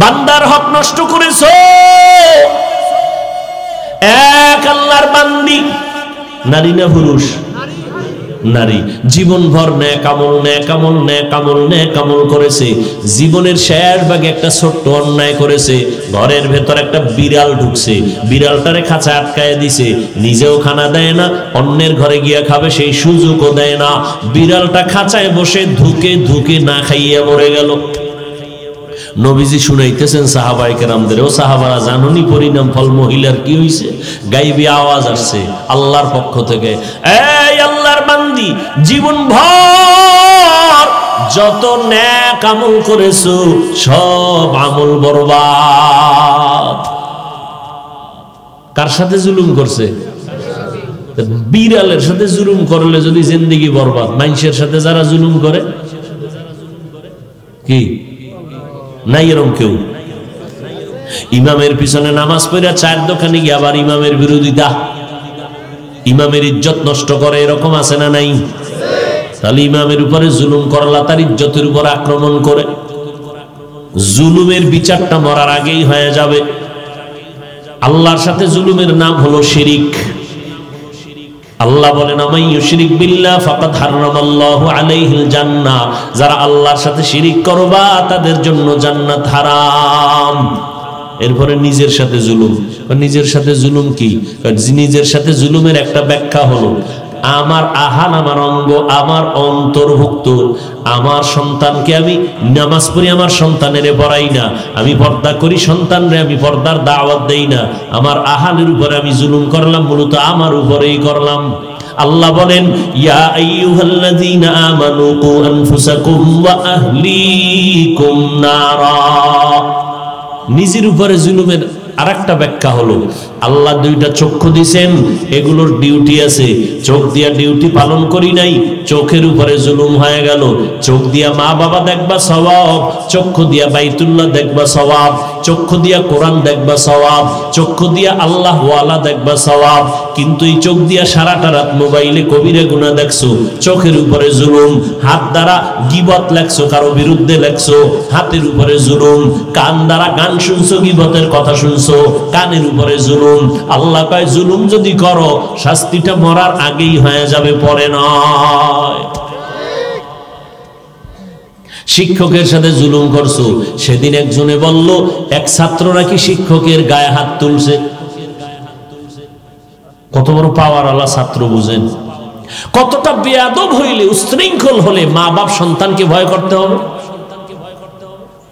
বান্দার হক নষ্ট করেছো। এক আল্লাহর বান্দি, নারী না পুরুষ? নারী। জীবনভর নেক আমল নেক আমল নেক আমল নেক আমল করেছে, জীবনের শেষ ভাগে একটা ছোট্ট অন্যায় করেছে। ঘরের ভেতর একটা বিড়াল ঢুকছে, বিড়ালটারে খাঁচা আটকায় দিছে, নিজেও খানা দেয় না, অন্যের ঘরে গিয়া খাবে সেই সুযোগও দেয় না। বিড়ালটা খাঁচায় বসে ধুকে ধুকে না খাইয়া মরে গেল। নবীজি শুনাইতেছেন সাহাবায়ে কেরামদের, ও সাহাবারা জানুনি পরিণাম ফল মহিলার কি হইছে? গাইবি আওয়াজ আসছে আল্লাহর পক্ষ থেকে, এই আল্লাহর বান্দি, জীবন ভর যত নেক আমল করেছো সব আমল বরবাদ। কার সাথে জুলুম করছে? বিড়ালের সাথে জুলুম করলে যদি জিন্দেগি বরবাদ, মানুষের সাথে যারা জুলুম করে কি নাই এরকম কেউ? ইমামের পিছনে নামাজ পড়া চায়ের দোকানে গিয়ে আবার ইমামের বিরোধিতা, ইমামের ইজ্জত নষ্ট করে, এরকম আছে না নাই? তাহলে ইমামের উপরে জুলুম করলা তার ইজ্জতের উপর আক্রমণ করে, জুলুমের বিচারটা মরার আগেই হয়ে যাবে। আল্লাহর সাথে জুলুমের নাম হলো শিরিক। আল্লাহ বলেন, আমাই ইউশরিক বিল্লাহ ফাকাদ হারামাল্লাহু আলাইহিল জান্নাহ, যারা আল্লাহর সাথে শিরিক করবা তাদের জন্য জান্নাত হারাম। এরপরে নিজের সাথে জুলুম। নিজের সাথে জুলুম কি? নিজের সাথে জুলুমের একটা ব্যাখ্যা হলো, আমার আহান, আমার অঙ্গ, আমার অন্তর্ভুক্ত, আমার সন্তানকে আমি নামাজ পড়ি, আমার সন্তানেরে পড়াই না, আমি পর্দা করি, সন্তানরে আমি পর্দার দাওয়াত দেই না, আমার আহানের উপরে আমি জুলুম করলাম, মূলত আমার উপরেই করলাম। আল্লাহ বলেন, ইয়া আইয়ুহাল্লাযীনা আমানু কু আনফুসাকুম ওয়া আহলিকুম নারা। নিজের উপরে জুলুমের আরেকটা ব্যাখ্যা হলো, আল্লাহ দুইটা চক্ষু দিয়েছেন, এগুলোর ডিউটি আছে, চোখ দিয়া ডিউটি পালন করি নাই, চোখের উপরে জুলুম হয়ে গেল। চোখ দিয়া মা বাবা দেখবা সওয়াব, চক্ষু দিয়া বাইতুল্লাহ দেখবা সওয়াব, চক্ষু দিয়া কোরআন দেখবা সওয়াব, চক্ষু দিয়া আল্লাহ ওয়ালা দেখবা সওয়াব। কিন্তু এই চোখ দিয়া সারাটা রাত মোবাইলে কবিরা গুনাহ দেখছো, চোখের উপরে জুলুম। হাত দ্বারা গীবত লেখছো, কারো বিরুদ্ধে লেখছো, হাতের উপরে জুলুম। কান দ্বারা গান শুনছো, গীবতের কথা শুনছো, কানের উপরে জুলুম। আল্লাহ কয়, জুলুম যদি করো শাস্তিটা মরার আগেই হয়ে যাবে, পরে নয়। শিক্ষকের সাথে জুলুম করছো, সেদিন একজনে বলল এক ছাত্র নাকি শিক্ষকের গায়ে হাত তুলছে। কত বড় পাওয়ার আল্লাহ ছাত্র বুঝেন। কতটা বেয়াদব হইলে, উশৃঙ্খল হলে মা বাপ সন্তানকে ভয় করতে হবে।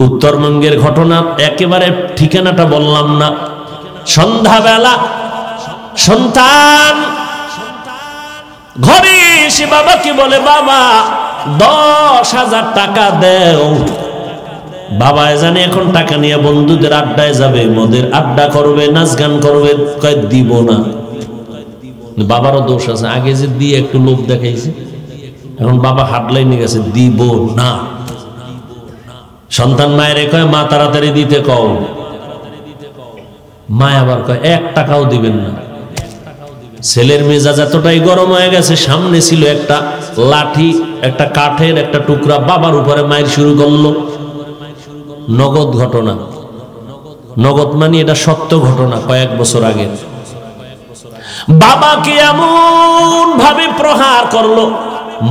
উত্তরবঙ্গের ঘটনা, একেবারে ঠিকানাটা বললাম না। সন্ধ্যাবেলা সন্তান ঘরে এসে বাবাকে বলে, বাবা 10,000 টাকা দেও। বাবা জানে এখন টাকা নিয়ে বন্ধুদের আড্ডায় যাবে, মদের আড্ডা করবে, নাচ গান করবে, কয় দিব না। বাবারও দোষ আছে, আগে যে দিয়ে একটু লোভ দেখাইছে, এখন বাবা হাটলাইনে গেছে, দিব না। সন্তান মায়ের কয়, মা তাড়াতাড়ি দিতে কও। মা আবার কয় 1 টাকাও দিবেন না। ছেলের মেজাজ এতটাই গরম হয়ে গেছে, সামনে ছিল একটা লাঠি, একটা কাঠের একটা টুকরা, বাবার উপরে মায়ের শুরু করলো। নগদ ঘটনা, নগদ মানে এটা সত্য ঘটনা, কয়েক বছর আগে। বাবাকে এমন ভাবে প্রহার করলো,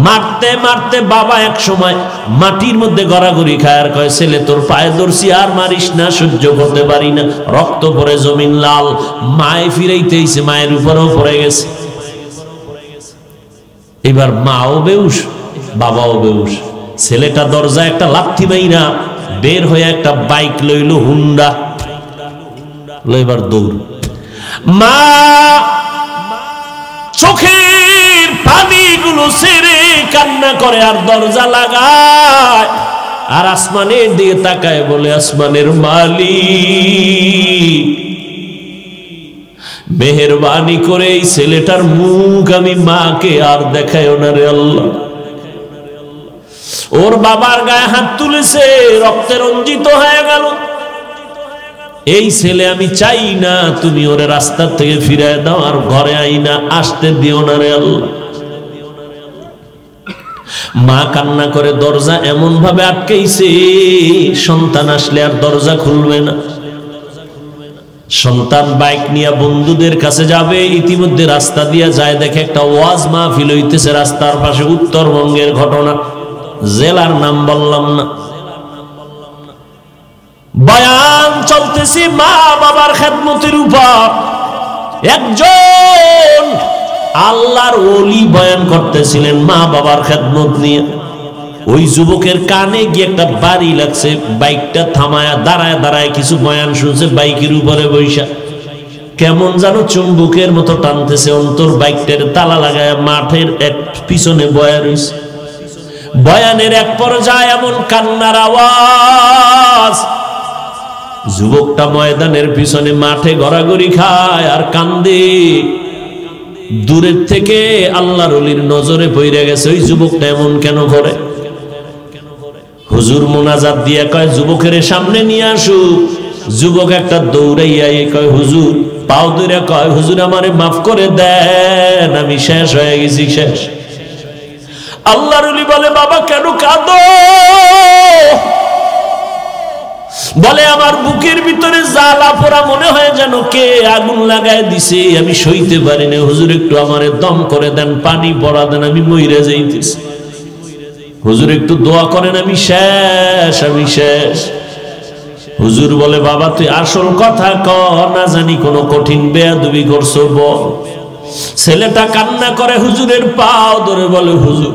মারতে মারতে বাবা এক সময় মাটির মধ্যে গড়াগড়ি খায়, আর কয়, ছেলে তোর পায়ে ধরছি, আর মারিস না, সহ্য করতে পারি না। রক্ত পরে জমিন লাল। মায়ে ফিরাইতেইছে, মায়ের উপরেও পড়ে গেছে। এবার মাও বেউস, বাবাও বেউস। ছেলেটা দরজায় একটা লাথি মাইরা বের হয়ে একটা বাইক লইল, হুন্ডা লইবার দৌড়। মা চোখের পানিগুলো ছেড়ে কান্না করে আর দরজা লাগায়, আর আসমানের দিকে তাকায়, বলে, আসমানের মালিক, মেহেরবানি করে এই ছেলেটার মুখ আমি মাকে আর দেখায়ও না রে আল্লাহ। ওর বাবার গায়ে হাত তুলেছে, রক্তে রঞ্জিত হয়ে গেল। এই ছেলে আমি চাই না, তুমি ওরে রাস্তা থেকে ফিরায় দাও, আর ঘরে আই না, আসতে দিও না রে আল্লাহ। মা কান্না করে দরজা এমন ভাবে আটকাইছে সন্তান আসলে আর দরজা খুলবে না। সন্তান বাইক নিয়ে বন্ধুদের কাছে যাবে, ইতিমধ্যে রাস্তা দিয়ে যায়, দেখে একটা ওয়াজ মাহফিল হইতেছে রাস্তার পাশে, উত্তরবঙ্গের ঘটনা, জেলার নাম বললাম না। বয়ান চলতেছে মা বাবার খেদমতের উপর। একজন আল্লাহর ওলি বয়ান করতেছিলেন মা বাবার খেদমত নিয়ে। ওই যুবকের কানে গিয়ে একটা বাড়ি লাগছে, বাইকটা থামায়া দাঁড়ায় দাঁড়ায় কিছু বয়ান শুনছে, বাইকের উপরে বৈশা কেমন যেন চুম্বকের মতো টানতেছে অন্তর। বাইকটার তালা লাগায় মাঠের এক পিছনে বয়া রয়েছে। বয়ানের এক পর্যায়ে এমন কান্নার আওয়াজ, যুবকটা ময়দানের পিছনে মাঠে গড়াগড়ি খায় আর কান্দে। দূরের থেকে আল্লাহর ওলির নজরে পড়ে গেছে ওই যুবকটা এমন কেন করে। হুজুর মোনাজাত দিয়ে কয় যুবকের সামনে নিয়ে আসু। যুবক একটা দৌড়াইয়া কয় হুজুর, পাও ধরে কয় হুজুর আমারে মাফ করে দেন, আমি শেষ হয়ে গেছি, শেষ। আল্লাহর ওলি বলে বাবা কেন কাঁদো? বলে আমার বুকের ভিতরে জ্বালা পোড়া মনে হয় যেন কে আগুন লাগায় দিছে, আমি সইতে পারি না। হুজুর একটু আমারে দম করে দেন, পানি পড়া দেন, আমি মইরা যাইতেছি। হুজুর একটু দোয়া করেন, আমি শেষ, আমি শেষ। হুজুর বলে বাবা তুই আসল কথা ক, না জানি কোনো কঠিন বেয়াদবি করছো বল। ছেলেটা কান্না করে হুজুরের পাও ধরে বলে হুজুর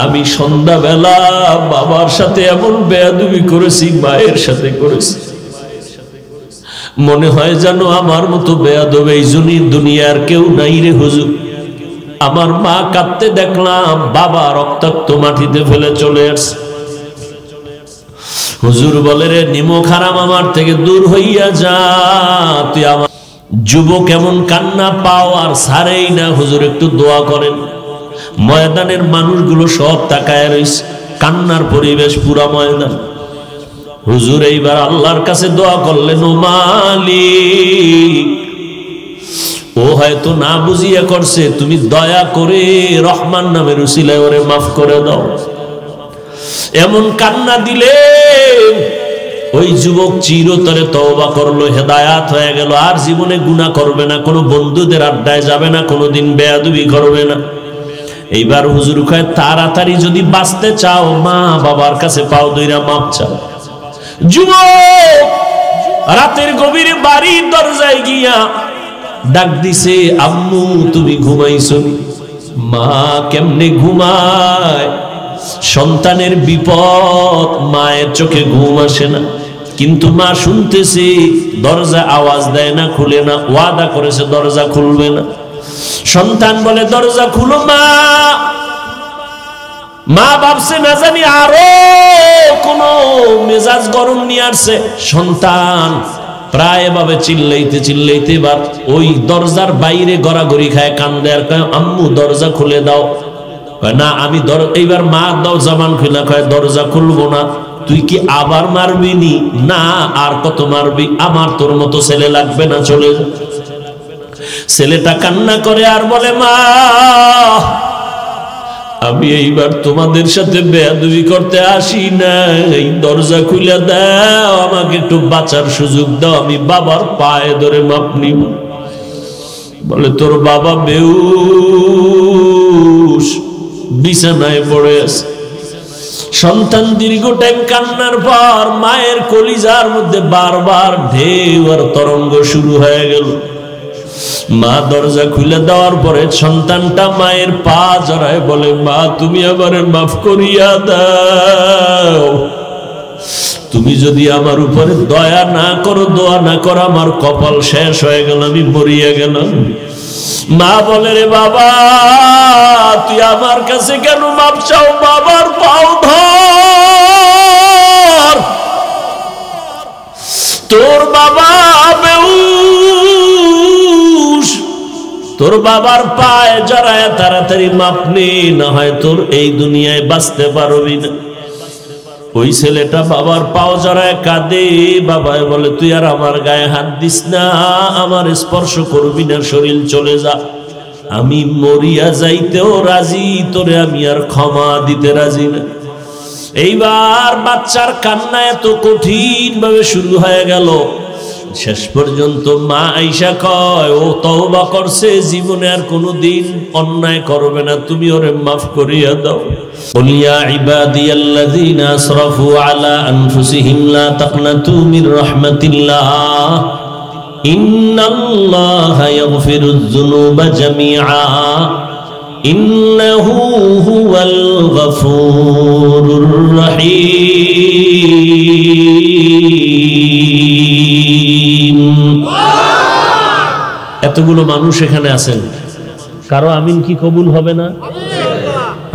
আমি সন্ধ্যাবেলা বাবার সাথে এমন বেয়াদবি করেছি, মায়ের সাথে করেছি, মনে হয় যেন আমার মতো বেয়াদব এই দুনিয়ার কেউ নাই রে হুজুর। আমার মা কাঁদতে দেখলাম, বাবা রক্তাক্ত মাটিতে ফেলে চলে আসছে। হুজুর বলে রে নিমক হারাম আমার থেকে দূর হইয়া যা তুই। আমার যুবক এমন কান্না পাও আর ছাড়েই না। হুজুর একটু দোয়া করেন। ময়দানের মানুষগুলো সব তাকায় রইছে, কান্নার পরিবেশ পুরা ময়দান। হুজুর এইবার আল্লাহর কাছে দোয়া করলেন, ও মালিক, ও হয়তো না বুঝিয়া করছে, তুমি দয়া করে রহমান নামের উসিলায় ওরে মাফ করে দাও। এমন কান্না দিলে ওই যুবক চিরতরে তওবা করলো, হেদায়াত হয়ে গেল, আর জীবনে গুনাহ করবে না, কোনো বন্ধুদের আড্ডায় যাবে না, কোনোদিন বেয়াদবি করবে না। এইবার হুজুর কয় তাড়াতাড়ি যদি বাঁচতে চাও মা বাবার কাছে পাও ধইরা মাপ চাও। যুবক রাতের গভীরে বাড়ির দরজায় গিয়া ডাক দিছে, আম্মু তুমি ঘুমাইছো? মা কেমনে ঘুমায়? সন্তানের বিপদ, মায়ের চোখে ঘুম আসে না, কিন্তু মা শুনতেছে, দরজা আওয়াজ দেয় না, খুলে না, ওয়াদা করেছে দরজা খুলবে না। সন্তান বলে দরজা খুলো মা। মা ভাবছে না জানি আরো কোন মেজাজ গরম নিয়ে আসছে। সন্তান প্রায় এভাবে চিল্লাইতে চিল্লাইতে এবার ওই দরজার বাইরে গড়াগড়ি খায়, কান্দে আর কয় আম্মু দরজা খুলে দাও। না আমি এইবার মা দাও জামান খুলে কয় দরজা খুলবো না। তুই কি আবার মারবি নি? না আর কত মারবি, আমার তোর মতো ছেলে লাগবে না, চলে যা। ছেলেটা কান্না করে আর বলে মা আমি এইবার তোমাদের সাথে বেয়াদবি করতে আসি না, এই দরজা খুলে দাও, আমাকে একটু বাঁচার সুযোগ দাও, আমি বাবার পায়ে ধরে মাপ নিব। বলে তোর বাবা বেহুশ, বিছানায় পড়ে আছে। সন্তান দীর্ঘ টাইম কান্নার পর মায়ের কলিজার মধ্যে বারবার ঢেউ আর তরঙ্গ শুরু হয়ে গেল। মা দরজা খুলে দেওয়ার পরে সন্তানটা মায়ের পা জড়ায় বলে মা তুমি আমারে মাফ করিয়া দাও, তুমি যদি আমার উপরে দয়া না করো, দোয়া না করো, আমার কপাল শেষ হয়ে গেল, আমি মরিয়া গেলাম। মা বলে রে বাবা তুই আমার কাছে কেন মাপ চাও? বাবার পাও ধর, তোর বাবা বেহুশ, তোর বাবার পায়ে জড়ায় তাড়াতাড়ি মাপ নে, না হয় তোর এই দুনিয়ায় বাঁচতে পারবি না। ওই ছেলেটা বাবার পাও জড়ায় কাঁদে। বাবাই বলে তুই আর আমার গায়ে হাত দিস না, আমার স্পর্শ করবি না, শরীর চলে যা। আমি মরিয়া যাইতেও রাজি, তোরে আমি আর ক্ষমা দিতে রাজি না। এইবার বাচ্চার কান্না এত কঠিন ভাবে শুরু হয়ে গেল, শেষ পর্যন্ত মা আয়েশা কয়, ও তওবা করছে, জীবনে আর কোনোদিন অন্যায় করবে না, তুমি ওরে মাফ করিয়া দাও। কুল ইয়া ইবাদিয়াল্লাযীনা আসরাফু আলা আনফুসিহিম লা তাকনাতু মির রাহমাতিল্লাহ ইন্নাল্লাহা ইয়াগফিরুয যুনুবা জামিআ ইন্নাহু হুয়াল গফুরুর রহিম। এতগুলো মানুষ এখানে আছেন, কারো আমিন কি কবুল হবে না?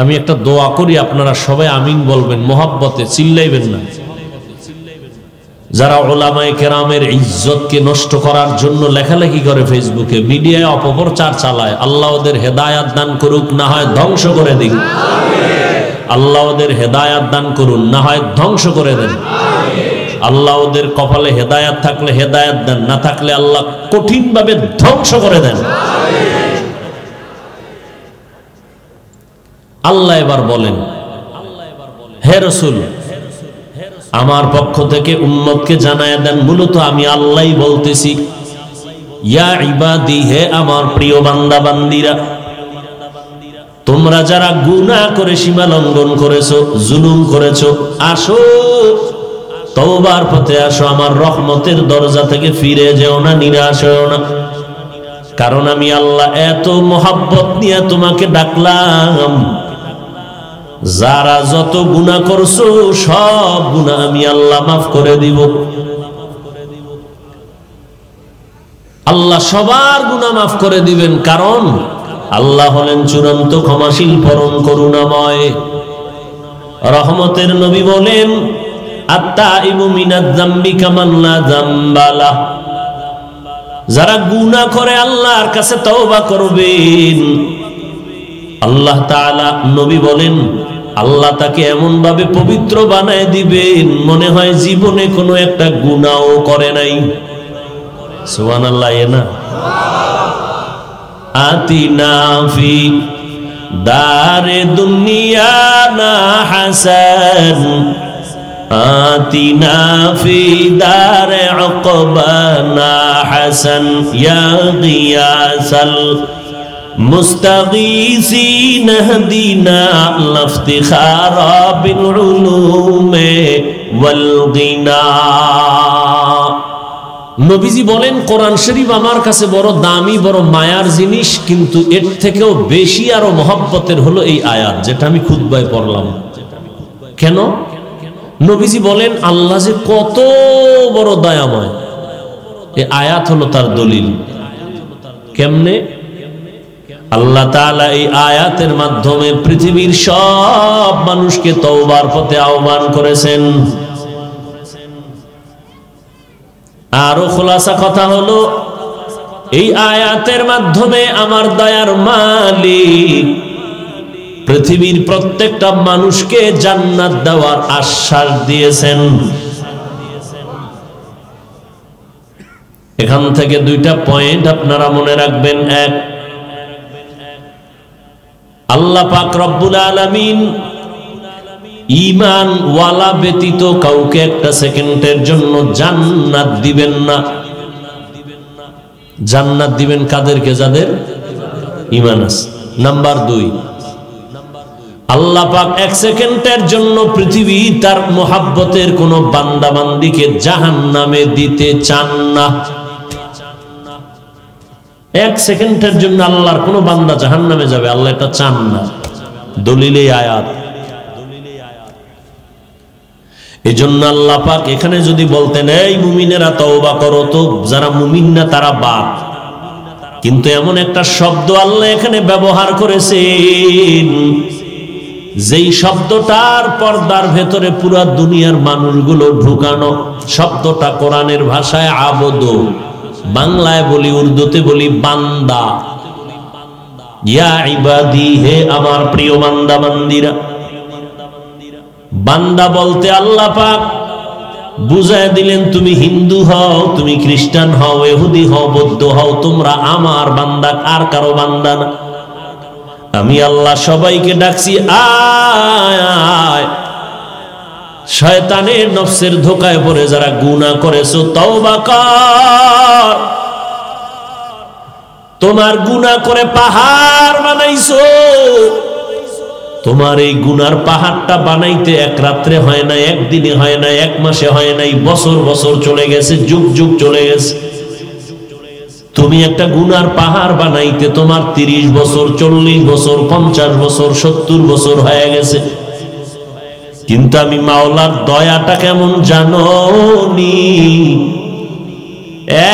আমি একটা দোয়া করি, আপনারা সবাই আমিন বলবেন, মোহাব্বতে, চিল্লাইবেন না। যারা উলামায়ে কেরামের ইজ্জতকে নষ্ট করার জন্য লেখালেখি করে, ফেসবুকে মিডিয়ায় অপপ্রচার চালায়, আল্লাহ ওদের হেদায়াত দান করুক, না হয় ধ্বংস করে দিন। আল্লাহ ওদের হেদায়াত দান করুন, না হয় ধ্বংস করে দেন। আল্লাহ ওদের কপালে হেদায়াত থাকলে হেদায়াত দেন, না থাকলে আল্লাহ কঠিন ভাবে ধ্বংস করে দেন। আল্লাহ এবার বলেন, হে রাসূল, আমার পক্ষ থেকে উম্মতকে জানায় দেন, মূলত আমি আল্লাহই বলতেছি, ইয়া ইবাদি, হে আমার প্রিয় বান্দা বান্দিরা, তোমরা যারা গুনাহ করে সীমা লঙ্ঘন করেছো, জুলুম করেছো, আসো তওবার পথে আসো, আমার রহমতের দরজা থেকে ফিরে যেও না, নিরাশ হও না। কারণ আমি আল্লাহ এত মোহাব্বত নিয়ে তোমাকে ডাকলাম, যারা যত গুনাহ করছো সব গুনাহ আমি আল্লাহ মাফ করে দিব। আল্লাহ সবার গুনাহ মাফ করে দিবেন, কারণ আল্লাহ হলেন চূড়ান্ত ক্ষমাশীল, পরম করুণাময়। রহমতের নবী বলেন, আত্তাইবু মিনাজ যামবি কামান লা যামবা লাহ। যারা গুনাহ করে আল্লাহর কাছে তওবা করবেন, আল্লাহ তাআলা, নবী বলেন, আল্লাহ তাকে এমন ভাবে পবিত্র বানায় দিবেন, মনে হয় জীবনে কোনো একটা গুনাহও করে নাই। সুবহানাল্লাহ। না আতিনা ফি দারে দুনিয়া না হাসান, আতিনা ফি দারে উকবা না হাসান, ইয়া গিয়াসাল মুস্তাগীসিন হদিনা লাফতিখারা বিল উলুমে ওয়াল গিনা। নবীজি বলেন, কোরআন শরীফ আমার কাছে বড় দামি, বড় মায়ার জিনিস, কিন্তু এর থেকেও বেশি আরো মহব্বতের হলো এই আয়াত, যেটা আমি খুতবায় পড়লাম। কেন? নবীজি বলেন, আল্লাহ যে কত বড় দয়াময়, এই আয়াত হলো তার দলিল। কেমনে? আল্লাহ তাআলা এই আয়াতের মাধ্যমে পৃথিবীর সব মানুষকে তওবার পথে আহ্বান করেছেন। আরো খোলাসা কথা হলো, এই আয়াতের মাধ্যমে আমার দয়ার মালিক পৃথিবীর প্রত্যেকটা মানুষকে জান্নাত দেওয়ার আশ্বাস দিয়েছেন। এখান থেকে দুইটা পয়েন্ট আপনারা মনে রাখবেন। এক, আল্লাহ পাক রব্বুল আলামিন ঈমান ওয়ালা ব্যতীত কাউকে একটা সেকেন্ডের জন্য জান্নাত দিবেন না। জান্নাত দিবেন কাদেরকে? যাদের ঈমান আছে। নাম্বার দুই, আল্লাহ পাক এক সেকেন্ডের জন্য পৃথিবী তার মোহাব্বতের কোন বান্দা বান্দিকে জাহান্নামে দিতে চান না। এক সেকেন্ডের জন্য আল্লাহর কোন বান্দা জাহান্নামে যাবে, আল্লাহ এটা চান না। দলিলে আয়াত। এজন্য আল্লাহ পাক এখানে যদি বলতেন, এই মুমিনেরা তওবা করো, তো যারা মুমিন না তারা বাদ, কিন্তু এমন একটা শব্দ আল্লাহ এখানে ব্যবহার করেছেন, যেই শব্দটার পর্দার ভেতরে পুরা দুনিয়ার মানুষগুলো ঢুকানো। শব্দটা কোরআনের ভাষায় আবদ, বাংলায় বলি, উর্দুতে বলি বান্দা। ইয়া ইবাদি, হে আমার প্রিয় বান্দা বান্দিরা। বান্দা বলতে আল্লাহ পাক বুঝায় দিলেন, তুমি হিন্দু হও, তুমি খ্রিস্টান হও, ইহুদি হও, বৌদ্ধ হও, তোমরা আমার বান্দা, আর কারো বান্দা না। আমি আল্লাহ সবাইকে ডাকছি, আয় আয়। শয়তানের নফসের ধোকায় পড়ে যারা গুনাহ করেছো তওবা কর। তোমার গুনাহ করে পাহাড় বানাইছো, তোমার এই গুনার পাহাড়টা বানাইতে এক রাত্রে হয় না, একদিনে হয় না, এক মাসে হয় নাই, বছর বছর চলে গেছে, যুগ যুগ চলে গেছে। তুমি একটা গুনার পাহাড় বানাইতে তোমার 30 বছর, 40 বছর, 50 বছর, 70 বছর হয়ে গেছে। কিন্তু আমি মাওলার দয়াটা কেমন জানোনি?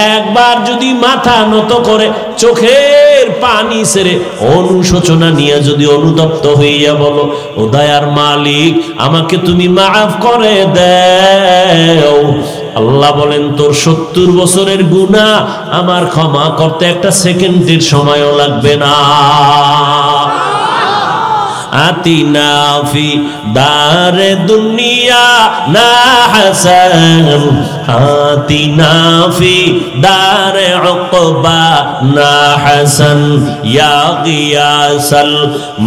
একবার যদি মাথা নত করে চোখের পানি ছেড়ে অনুশোচনা নিয়ে যদি অনুতপ্ত হইয়া বলো, ও দয়ার মালিক আমাকে তুমি মাফ করে দাও, আল্লাহ বলেন তোর 70 বছরের গুনাহ আমার ক্ষমা করতে একটা সেকেন্ডের সময়ও লাগবে না। আতিনা ফি দারে দুনিয়া না হাসান, আতিনা ফি দারে উকবা না হাসান, ইয়া গিয়াসাল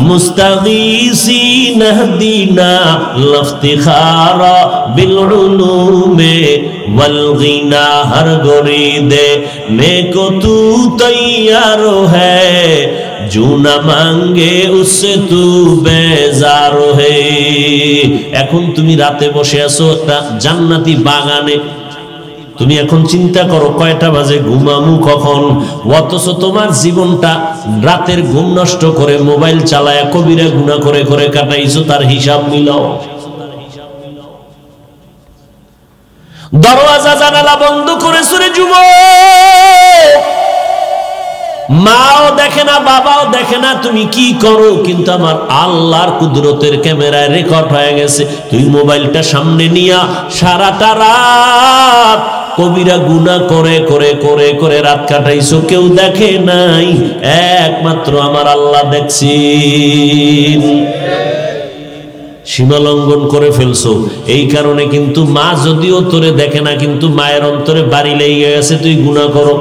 মুস্তাগীসিন হদিনা লফতিখারা বিল উলুমে वल गीना हर गोरीदे नेको तू तैयार है, जो न मांगे उससे तू बेजार है। এখন তুমি রাতে বসে আছো একটা জান্নাতি বাগানে, তুমি এখন চিন্তা করো কয়টা বাজে, ঘুমামু কখন, অথচ তোমার জীবনটা রাতের ঘুম নষ্ট করে মোবাইল চালায় কবিরা গুনাহ করে করে কাটাইছো, তার হিসাব মিলাও। দরওয়াজা জানালা বন্ধ করে সুরে যুবক, মাও দেখে না বাবাও দেখে না তুমি কি করো, কিন্তু আমার আল্লাহর কুদরতের ক্যামেরায় রেকর্ড হয়ে গেছে। তুই মোবাইলটা সামনে নিয়া সারাটা রাত কবিরা গুনাহ করে করে করে করে রাত কাটাইছো, কেউ দেখে নাই, একমাত্র আমার আল্লাহ দেখছেন। সীমা লঙ্ঘন করে ফেলছো, এই কারণে কিন্তু মা যদিও তোরে দেখে না, কিন্তু মায়ের অন্তরে বাড়ি লেগে গেছে তুই গুনাহ করো।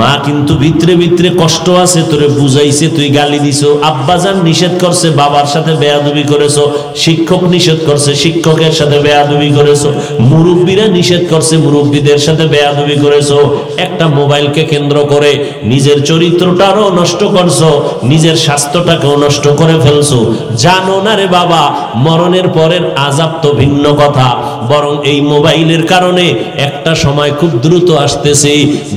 মা কিন্তু ভিতরে ভিতরে কষ্ট আছে, তোরে বুঝাইছে, তুই গালি দিছো, আব্বাজান নিষেধ করছে, বাবার সাথে বেয়াদবি করেছো, শিক্ষক নিষেধ করছে, শিক্ষকের সাথে বেয়াদবি করেছো, মুরব্বীরা নিষেধ করছে, মুরব্বীদের সাথে বেয়াদবি করেছো। একটা মোবাইলকে কেন্দ্র করে নিজের চরিত্রটারও নষ্ট করছো, নিজের স্বাস্থ্যটাকেও নষ্ট করে ফেলছো। জানো না রে বাবা, মরণের পরের আযাব তো ভিন্ন কথা, বরং এই মোবাইলের কারণে একটা সময় খুব দ্রুত আসতেছে।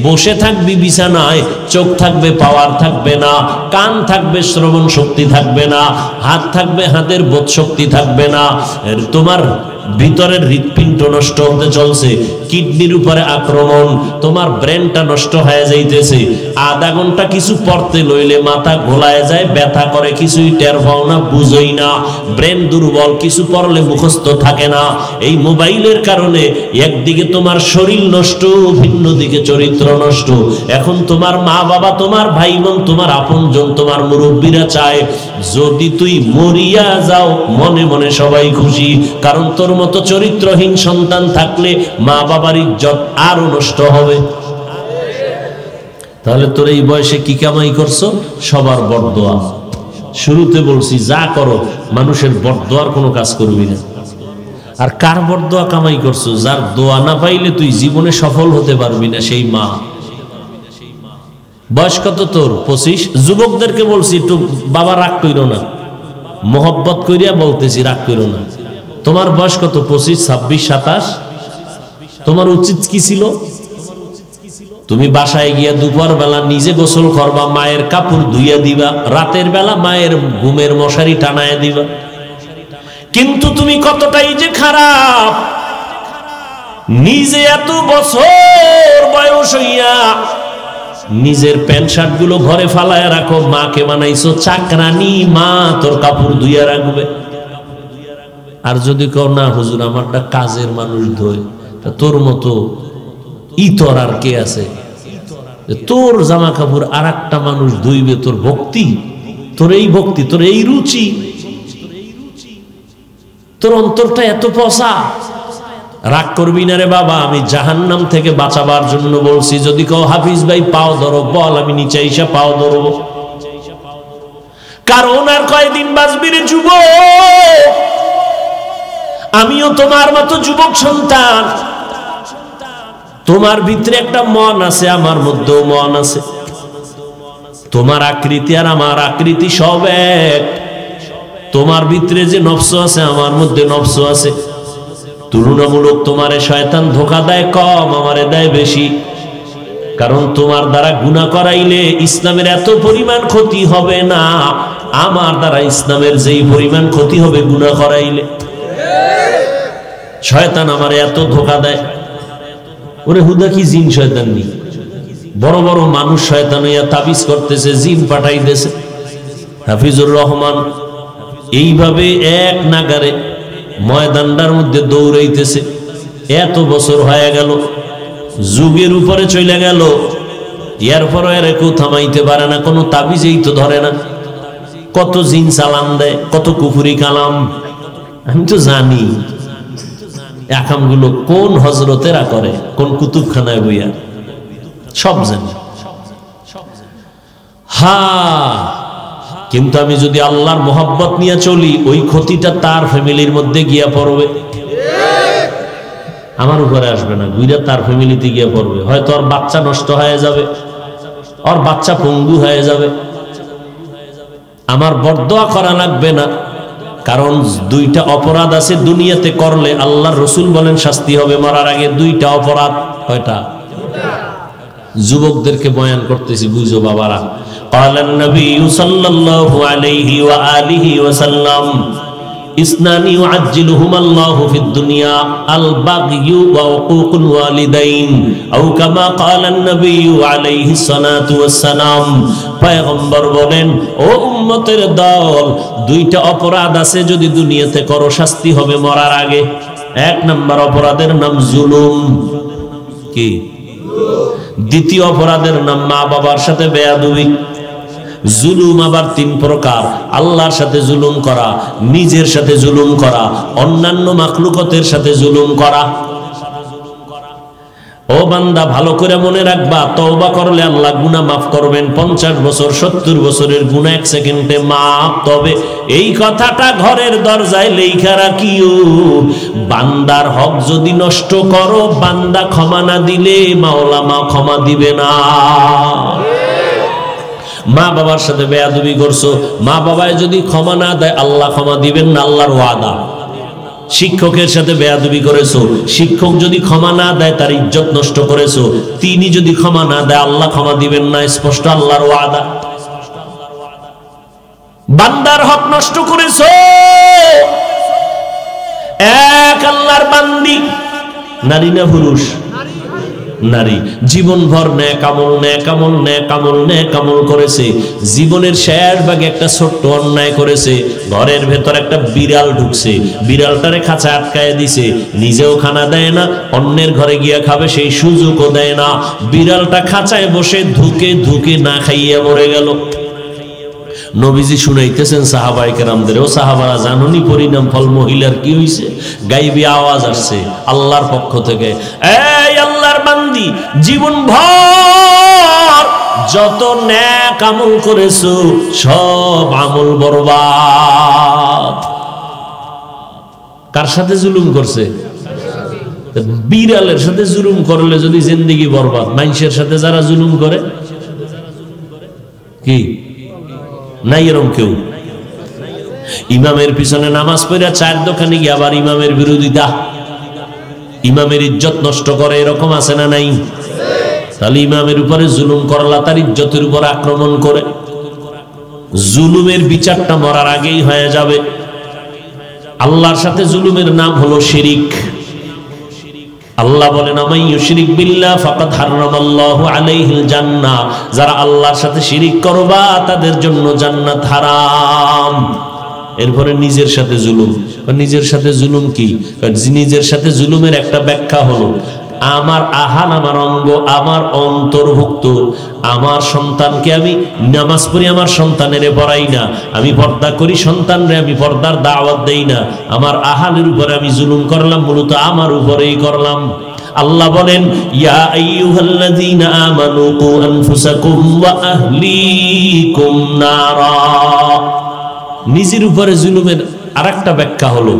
বসে থাকবি বিছানায়, চোখ থাকবে পাওয়ার থাকবে না, কান থাকবে শ্রবণ শক্তি থাকবে না, হাত থাকবে হাতের বোধ শক্তি থাকবে না, তোমার ভিতরের হৃৎপিণ্ড নষ্ট হতে চলছে, কিডনির উপরে আক্রমণ, তোমার ব্রেনটা নষ্ট হয়ে যাইতেছে। আধা ঘন্টা কিছু পড়তে লইলে মাথা ঘোলায় যায়, ব্যথা করে, কিছুই টের পাও না, বুঝই না, ব্রেন দুর্বল, কিছু পড়লে মুখস্থ থাকে না। এই মোবাইলের কারণে একদিকে তোমার শরীর নষ্ট, ভিন্ন দিকে চরিত্র নষ্ট। এখন তোমার মা বাবা, তোমার ভাই বোন, তোমার আপনজন, তোমার মুরব্বীরা চায় যদি তুই মরিয়া যাও মনে মনে সবাই খুশি, কারণ তোর মতো চরিত্রহীন সন্তান থাকলে মা বাবার ইজ্জত আরো নষ্ট হবে। তাহলে তোর এই বয়সে কি কামাই করছো? সবার বরদোয়া। শুরুতে বলছি যা করো মানুষের বরদোয়ার কোনো কাজ করবি না। আর কার বরদোয়া কামাই করছো? যার দোয়া না পাইলে তুই জীবনে সফল হতে পারবি না, সেই মা। বয়স কত তোর? 25। যুবকদেরকে বলছি একটু বাবা রাগ কইরো না, মোহব্বত কইরা বলতেছি, রাগ কইরো না। তোমার বয়স কত? 25, 26, 27। তোমার উচিত কি ছিল? তুমি বাসায় গিয়া দুপুর বেলা নিজে গোসল করবা, মায়ের কাপড় ধুইয়া দিবা, রাতের বেলা মায়ের ঘুমের মশারি টানায়া দিবা। কিন্তু তুমি কতটাই যে খারাপ, নিজে এত বছর বয়স হইয়া নিজের প্যান্ট শার্ট গুলো ঘরে ফালায় রাখো, মাকে বানাইছো চাকরানি, মা তোর কাপড় ধুইয়া রাখবে। আর যদি কও না হুজুর আমারটা কাজের মানুষ ধোয়, তোর মতো ইতর আর কে আছে? তোর জামা কাপড় আর একটা মানুষ ধুইবে, তোর ভক্তি, তোর এই ভক্তি, তোর এই রুচি, তোর অন্তরটা এত পচা, রাগ করবি না রে বাবা, আমি জাহান্নাম থেকে বাঁচাবার জন্য বলছি। যদি কেউ হাফিজ ভাই পাও ধরো, বল আমি নিচে এসে পাও ধরবো। কারণ আর কয়দিন বাঁচবি রে যুবক, আমিও তোমার মতো যুবক সন্তান। তোমার ভিতরে একটা মন আছে, আমার মধ্যেও মন আছে। তোমার আকৃতি আর আমার আকৃতি সব এক। তোমার ভিতরে যে নফস আছে, আমার মধ্যে নফস আছে। তুলনামূলক তোমারে শয়তান ধোঁকা দেয় কম, আমারে দেয় বেশি। কারণ তোমার দ্বারা গুনাহ করাইলে ইসলামের এত পরিমাণ ক্ষতি হবে না, আমার দ্বারা ইসলামের যেই পরিমাণ ক্ষতি হবে গুনাহ করাইলে। শয়তান আমারে এত ধোঁকা দেয়। ওরে হুদা কি জিন শয়তান নি, বড় বড় মানুষ শয়তান হইয়া তাবিজ করতেছে, জিন পাঠাইতেছে। হাফিজুর রহমান এইভাবে এক নাগারে ময়দানটার মধ্যে দৌড়াইতেছে। এত বছর হয়ে গেল, যুগের উপরে চলে গেল, এরপরও এর কেউ থামাইতে পারে না, কোনো তাবিজেই তো ধরে না। কত জিন সালাম দেয়, কত কুফুরি কালাম। আমি তো জানি একামগুলো কোন হজরতেরা করে, কোন কুতুবখানায় বইয়া, সব জানি। কিন্তু আমি যদি আল্লাহর মোহাব্বত নিয়ে চলি, ওই ক্ষতিটা তার ফ্যামিলির মধ্যে গিয়া পড়বে, আমার উপরে আসবে না, গুইরা তার ফ্যামিলিতে গিয়া পড়বে। হয়তো ওর বাচ্চা নষ্ট হয়ে যাবে, ওর বাচ্চা পঙ্গু হয়ে যাবে। আমার বরদোয়া করা লাগবে না, কারণ দুইটা অপরাধ আছে দুনিয়াতে করলে আল্লাহর রাসূল বলেন শাস্তি হবে মরার আগে। দুইটা অপরাধ। কয়টা? যুবকদেরকে বয়ান করতেছি, বুঝো বাবারা। ক্বালান নবী সাল্লাল্লাহু আলাইহি ওয়া আলিহি ওয়াসাল্লাম ইসনানি ইউআজ্জিলুহুমাল্লাহু ফিদ দুনিয়া আল বাগয়ু ওয়া উকুকুল ওয়ালিদাইন আও কামা ক্বালান নবী আলাইহিস সালাতু ওয়াস সালাম। পয়গম্বর বলেন, ও উম্মতের দল, দুইটা অপরাধ আছে যদি দুনিয়াতে করো শাস্তি হবে মরার আগে। এক নাম্বার অপরাধের নাম জুলুম। কি? দ্বিতীয় অপরাধের নাম মা বাবার সাথে বেয়াদবি। জুলুম আবার তিন প্রকার: আল্লাহর সাথে জুলুম করা, নিজের সাথে জুলুম করা, অন্যান্য মাখলুকতের সাথে জুলুম করা। ও বান্দা, ভালো করে মনে রাখবা, তওবা করলে আল্লাহ গুনাহ মাফ করবেন। 50 বছর 70 বছরের গুনাহ 1 সেকেন্ডে মাফ। তবে এই কথাটা ঘরের দরজায় লেখা রাখিও, বান্দার হক যদি নষ্ট করো, বান্দা ক্ষমা না দিলে মাওলা মা ক্ষমা দিবে না। মা বাবার সাথে বেয়াদবি করছো, মা বাবায় যদি ক্ষমা না দেয় আল্লাহ ক্ষমা দিবেন না, আল্লাহর ওয়াদা। শিক্ষকের সাথে বেয়াদবি করেছো, শিক্ষক যদি ক্ষমা না দেয় তার ইজ্জত নষ্ট করেছো, তিনি যদি ক্ষমা না দেয় আল্লাহ ক্ষমা দিবেন না, স্পষ্ট আল্লাহর ওয়াদা। বান্দার হক নষ্ট করেছো, এক আল্লাহর বান্দি, নারী না পুরুষ? নারী। জীবনভর নেক আমল নেক আমল নেক আমল নেক আমল করেছে, জীবনের শেষ ভাগে একটা ছোট্ট অন্যায় করেছে। ঘরের ভেতর একটা বিড়াল ঢুকছে, বিড়ালটারে খাঁচা আটকায় দিছে, নিজেও খানা দেয় না, অন্যের ঘরে গিয়া খাবে সেই সুযোগও দেয় না। বিড়ালটা খাঁচায় বসে ধুকে ধুকে না খাইয়া মরে গেল। নবীজি শুনাইতেছেন সাহাবায়ে কেরামদের, ও সাহাবারা, জানুনি পরিণাম ফল মহিলার কি হইছে? গাইবি আওয়াজ আসছে আল্লাহর পক্ষ থেকে, এই আল্লাহর বান্দি, জীবনভর যত নেক আমল করেছো সব আমল বরবাদ। কার সাথে জুলুম করছে? বিড়ালের সাথে জুলুম করলে যদি জিন্দেগি বরবাদ, মানুষের সাথে যারা জুলুম করে কি নাই এরকম কেউ? ইমামের পিছনে নামাজ পড়া 4 দোকানে গিয়ে আবার ইমামের বিরোধিতা, ইমামের ইজ্জত নষ্ট করে, এরকম আছে না নাই? তাহলে ইমামের উপরে জুলুম করলা, তার ইজ্জতের উপর আক্রমণ করে। জুলুমের বিচারটা মরার আগেই হয়ে যাবে। আল্লাহর সাথে জুলুমের নাম হলো শিরিক। আল্লাহ বলেন, আমাই ইউশরিক বিল্লাহ ফাকাদ হারামাল্লাহু আলাইহিল জান্নাহ, যারা আল্লাহর সাথে শিরিক করবা তাদের জন্য জান্নাত হারাম। এরপরে নিজের সাথে জুলুম। নিজের সাথে জুলুম কি? নিজের সাথে জুলুমের একটা ব্যাখ্যা হলো, আমার আহান, আমার অঙ্গ, আমার অন্তর্ভুক্ত। আমার সন্তানকে আমি নামাজ পড়ি, আমার সন্তানের পড়াই না। আমি পর্দা করি, সন্তানরে আমি পর্দার দাওয়াত দেই না। আমার আহানের উপরে আমি জুলুম করলাম, মূলত আমার উপরেই করলাম। আল্লাহ বলেন, ইয়া আইয়ুহাল্লাযীনা আমানু কু আনফুসাকুম ওয়া আহলিকুম নারা। নিজের উপরে জুলুমের আরেকটা ব্যাখ্যা হলো,